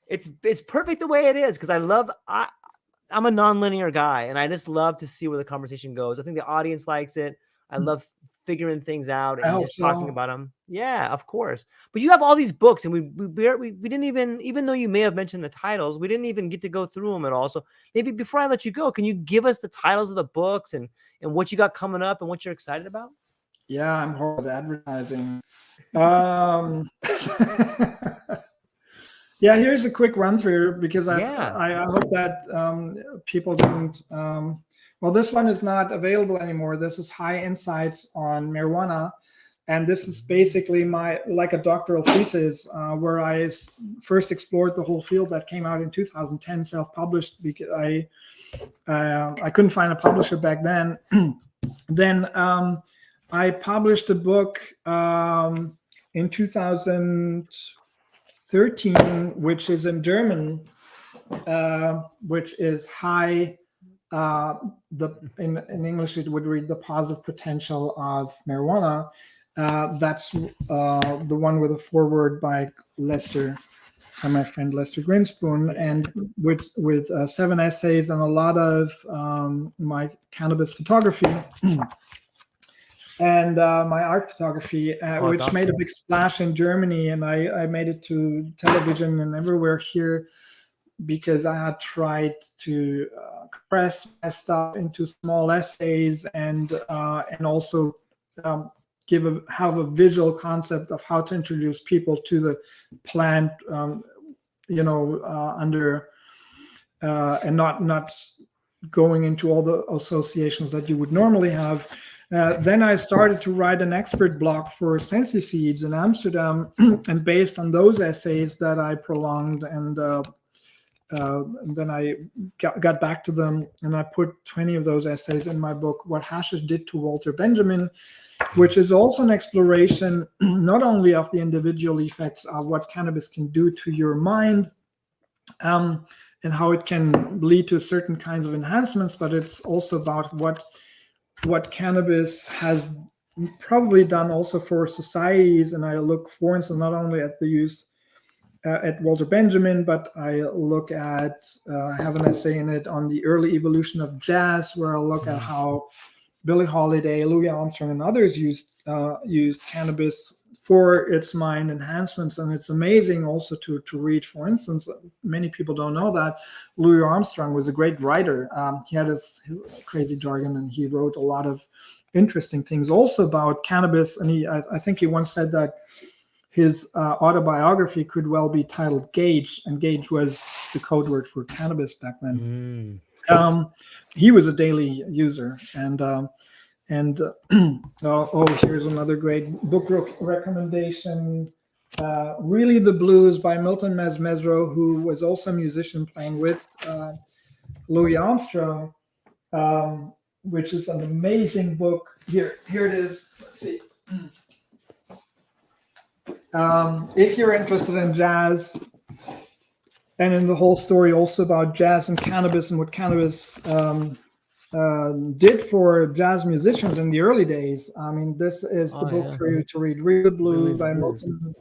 It's perfect the way it is, because I'm a nonlinear guy, and I just love to see where the conversation goes. I think the audience likes it. I love figuring things out and just talking about them. Yeah, of course. But you have all these books, and we didn't even though you may have mentioned the titles, we didn't even get to go through them at all. So maybe before I let you go, can you give us the titles of the books and what you got coming up and what you're excited about? Yeah, I'm horrible at advertising. Yeah, here's a quick run through, because I hope that people didn't. Well, this one is not available anymore. This is High Insights on Marijuana, and this is basically like a doctoral thesis where I first explored the whole field. That came out in 2010, self-published, because I couldn't find a publisher back then. Then I published a book in 2013, which is in German, which is High. In English, it would read The Positive Potential of Marijuana. That's the one with a foreword by my friend Lester Grinspoon, and with 7 essays and a lot of my cannabis photography and my art photography, which awesome. Made a big splash in Germany, and I made it to television and everywhere here, because I had tried to compress my stuff into small essays and also have a visual concept of how to introduce people to the plant, under and not going into all the associations that you would normally have. Then I started to write an expert blog for Sensi Seeds in Amsterdam, and based on those essays that I prolonged, and then I got back to them, and I put 20 of those essays in my book, What Hashish Did to Walter Benjamin, which is also an exploration not only of the individual effects of what cannabis can do to your mind, and how it can lead to certain kinds of enhancements, but it's also about what cannabis has probably done also for societies. And I look, for instance, not only at the use at Walter Benjamin, but I look at, I have an essay in it on the early evolution of jazz, where I look at how Billie Holiday, Louis Armstrong, and others used cannabis for its mind enhancements. And it's amazing also to read, for instance, many people don't know that Louis Armstrong was a great writer. He had his crazy jargon, and he wrote a lot of interesting things also about cannabis. And I think he once said that his autobiography could well be titled Gage, and Gage was the code word for cannabis back then. He was a daily user, and here's another great book recommendation. Really the Blues by Milton Mesmero, who was also a musician playing with Louis Armstrong, which is an amazing book. Here it is. Let's see. If you're interested in jazz and in the whole story also about jazz and cannabis and what cannabis did for jazz musicians in the early days, I mean, this is the book for you to read. Read the Blues by Milton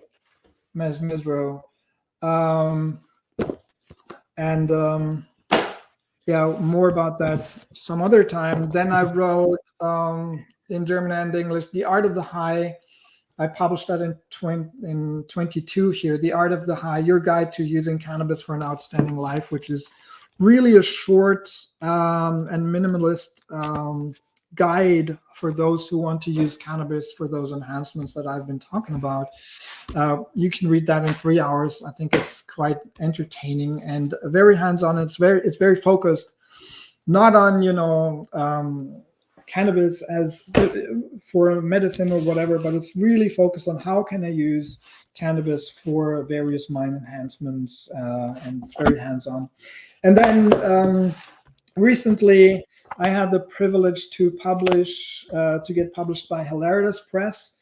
Mesmero. More about that some other time. Then I wrote in German and English, The Art of the High. I published that in 22 here, The Art of the High, Your Guide to Using Cannabis for an Outstanding Life, which is really a short and minimalist guide for those who want to use cannabis for those enhancements that I've been talking about. You can read that in 3 hours. I think it's quite entertaining and very hands-on. It's very focused, not on cannabis as for medicine or whatever, but it's really focused on how can I use cannabis for various mind enhancements, and it's very hands-on. And then recently I had the privilege to get published by Hilaritas Press,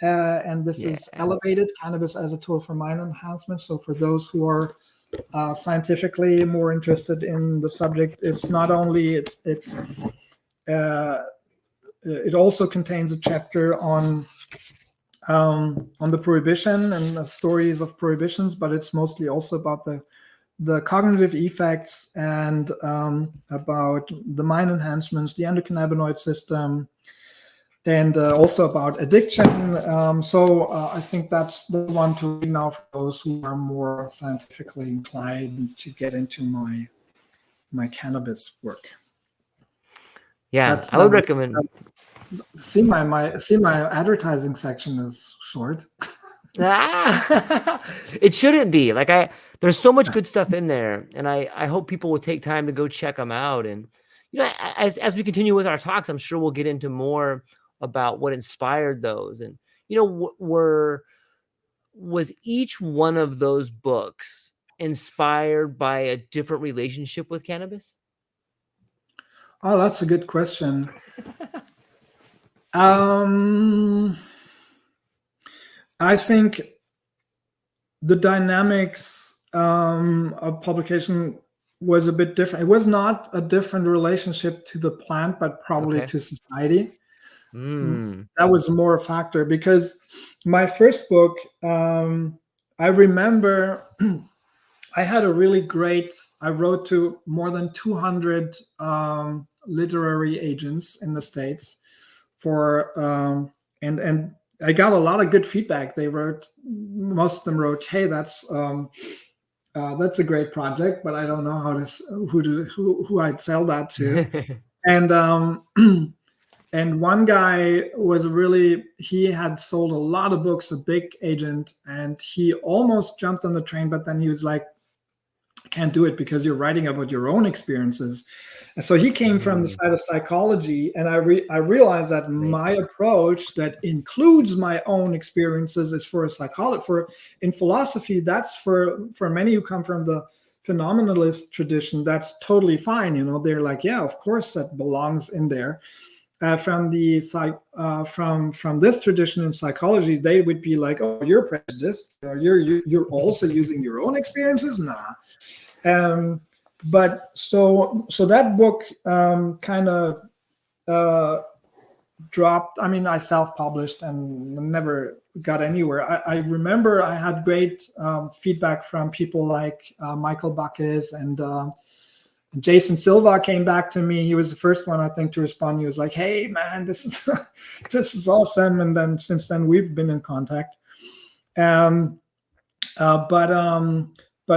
and this is Elevated, Cannabis as a Tool for Mind Enhancement. So for those who are scientifically more interested in the subject, it's not only it also contains a chapter on the prohibition and the stories of prohibitions, but it's mostly also about the cognitive effects and about the mind enhancements, the endocannabinoid system, and also about addiction. So I think that's the one to read now for those who are more scientifically inclined to get into my cannabis work. Yeah, I would recommend. See my advertising section is short. It shouldn't be. There's so much good stuff in there, and I hope people will take time to go check them out. And as we continue with our talks, I'm sure we'll get into more about what inspired those. And was each one of those books inspired by a different relationship with cannabis? Oh, that's a good question. I think the dynamics of publication was a bit different. It was not a different relationship to the plant, but probably to society. That was more a factor, because my first book, I remember I had a really great, I wrote to more than 200 literary agents in the States for, and I got a lot of good feedback. Most of them wrote, "Hey, that's a great project, but I don't know who I'd sell that to." And one guy he had sold a lot of books, a big agent, and he almost jumped on the train, but then he was like, "I can't do it because you're writing about your own experiences." And so he came from the side of psychology, and I realized that my approach that includes my own experiences is for a psychologist. In philosophy, that's for many who come from the phenomenalist tradition, that's totally fine. They're like, yeah, of course that belongs in there. From this tradition in psychology, they would be like, "Oh, you're prejudiced. You're also using your own experiences." Nah. But so that book kind of dropped. I mean, I self-published and never got anywhere. I remember I had great feedback from people like Michael Bacchus and Jason Silva came back to me. He was the first one, I think, to respond. He was like, "Hey, man, this is awesome." And then since then, we've been in contact. But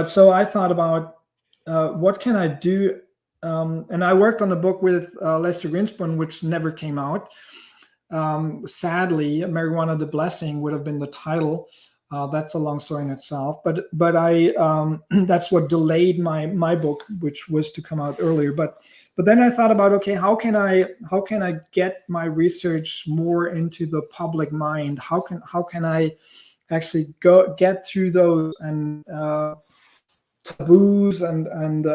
so I thought about what can I do, and I worked on a book with Lester Grinspoon, which never came out. Sadly, "Marijuana: The Blessing" would have been the title. That's a long story in itself, but I that's what delayed my book, which was to come out earlier. But then I thought about, okay, how can I get my research more into the public mind? How can I actually get through those and taboos and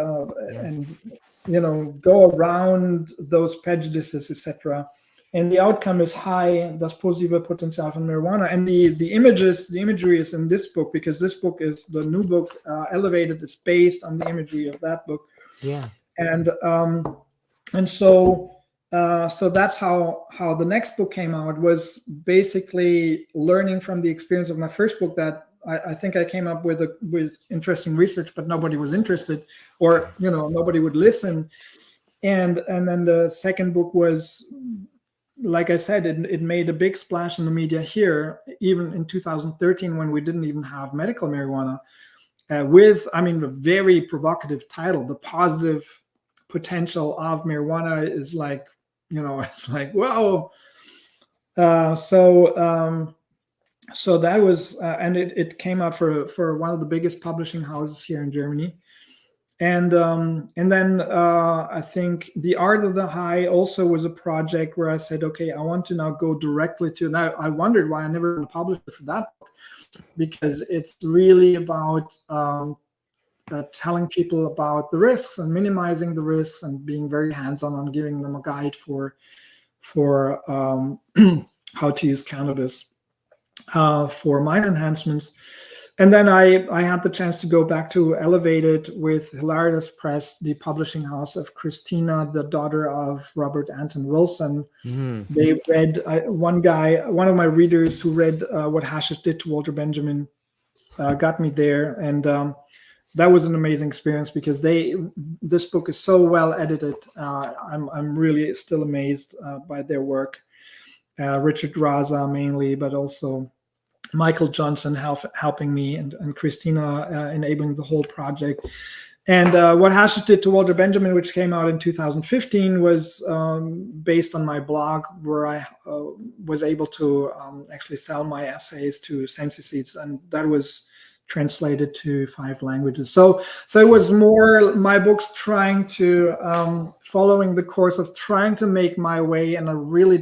go around those prejudices, etc. And the outcome is high, das positive Potenzial von marijuana. And the imagery is in this book, because this book is the new book, Elevated, is based on the imagery of that book. Yeah. And so that's how the next book came out, was basically learning from the experience of my first book, that I think I came up with interesting research, but nobody was interested, or nobody would listen. And then the second book was, like I said, it made a big splash in the media here, even in 2013, when we didn't even have medical marijuana, with a very provocative title. The positive potential of marijuana is like, it's like, whoa. So that was, and it came out for one of the biggest publishing houses here in Germany. And then I think The Art of the High also was a project where I said, okay, I want to now go directly to, now I wondered why I never published it for that book, because it's really about telling people about the risks and minimizing the risks and being very hands-on on giving them a guide for how to use cannabis for mind enhancements. And then I had the chance to go back to Elevated with Hilarious Press, the publishing house of Christina, the daughter of Robert Anton Wilson. Mm-hmm. They read, one of my readers who read What Hashish Did to Walter Benjamin got me there. And that was an amazing experience, because this book is so well edited. I'm really still amazed by their work. Richard Raza mainly, but also Michael Johnson helping me, and Christina enabling the whole project. And What Hashish Did to Walter Benjamin, which came out in 2015, was based on my blog, where I was able to actually sell my essays to Sensi Seeds, and that was translated to 5 languages. So it was more my books trying to following the course of trying to make my way in a really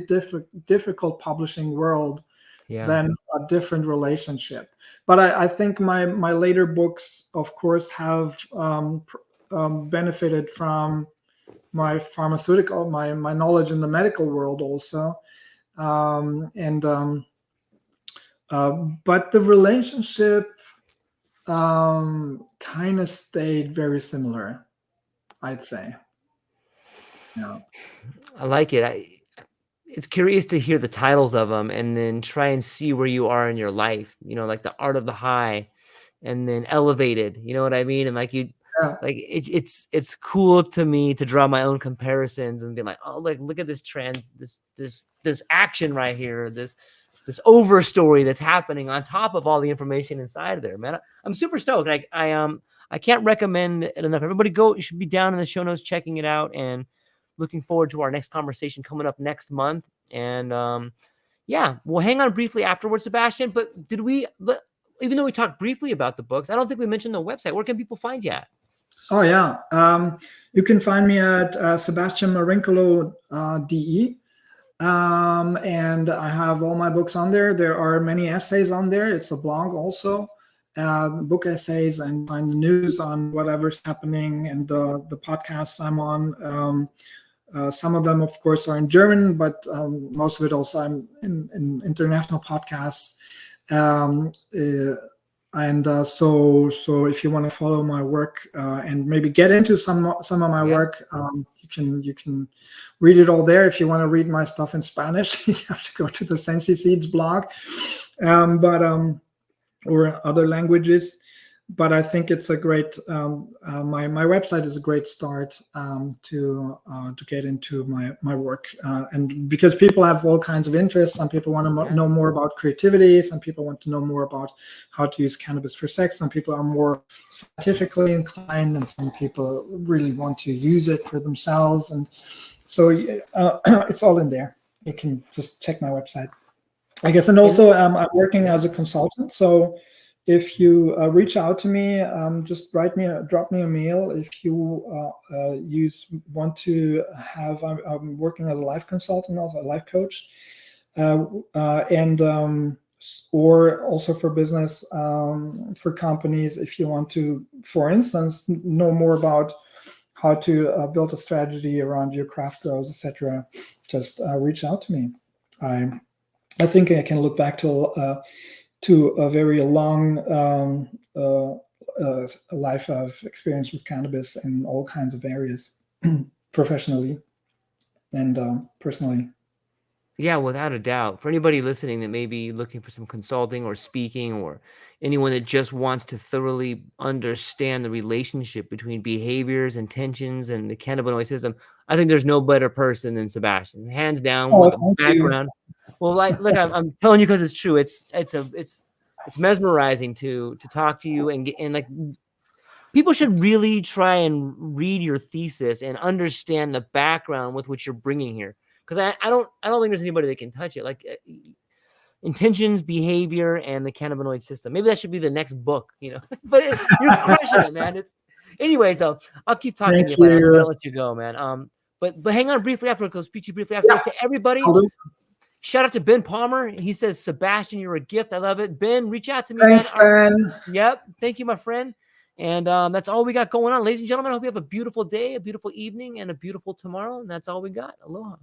difficult publishing world. Yeah. Than a different relationship. But I think my later books, of course, have benefited from my pharmaceutical, my knowledge in the medical world also. But the relationship kind of stayed very similar, I'd say. Yeah. I like it. It's curious to hear the titles of them and then try and see where you are in your life, like The Art of the High and then Elevated, you know what I mean? And it's cool to me to draw my own comparisons and be like, oh, look at this trend, this action right here, this over story that's happening on top of all the information inside of there, man. I'm super stoked. I can't recommend it enough. Everybody you should be down in the show notes checking it out, and looking forward to our next conversation coming up next month. And we'll hang on briefly afterwards, Sebastian. But even though we talked briefly about the books, I don't think we mentioned the website. Where can people find you at? Oh, yeah. You can find me at Sebastián Marincolo DE. And I have all my books on there. There are many essays on there. It's a blog also. Book essays, and find the news on whatever's happening, and the podcasts I'm on. Some of them, of course, are in German, but most of it also I'm in international podcasts. So if you want to follow my work and maybe get into some of my work, you can read it all there. If you want to read my stuff in Spanish, you have to go to the Sensi Seeds blog, or other languages. but I think it's a great. My website is a great start to get into my work, and because people have all kinds of interests. Some people want to know more about creativity. Some people want to know more about how to use cannabis for sex. Some people are more scientifically inclined, and some people really want to use it for themselves. And so it's all in there. You can just check my website, I guess. And also, I'm working as a consultant. So if you reach out to me, just drop me a mail. If you want to have, I'm working as a life consultant, also a life coach, and or also for business, for companies. If you want to, for instance, know more about how to build a strategy around your craft grows, etc., just reach out to me. I think I can look back to a very long life of experience with cannabis in all kinds of areas, professionally and personally. Yeah, without a doubt. For anybody listening that may be looking for some consulting or speaking, or anyone that just wants to thoroughly understand the relationship between behaviors, intentions, and the cannabinoid system, I think there's no better person than Sebastian, hands down, with a background. Well, look, I'm telling you because it's true. It's mesmerizing to talk to you and like, people should really try and read your thesis and understand the background with which you're bringing here. Because I don't think there's anybody that can touch it. Like intentions, behavior, and the cannabinoid system. Maybe that should be the next book, But you're crushing it, man. Anyways, though, I'll keep talking to you, but I'm gonna let you go, man. But hang on briefly after, because speak to you briefly after. To everybody, shout out to Ben Palmer. He says, Sebastian, you're a gift. I love it. Ben, reach out to me. Thanks, Ben. Yep. Thank you, my friend. And that's all we got going on. Ladies and gentlemen, I hope you have a beautiful day, a beautiful evening, and a beautiful tomorrow. And that's all we got. Aloha.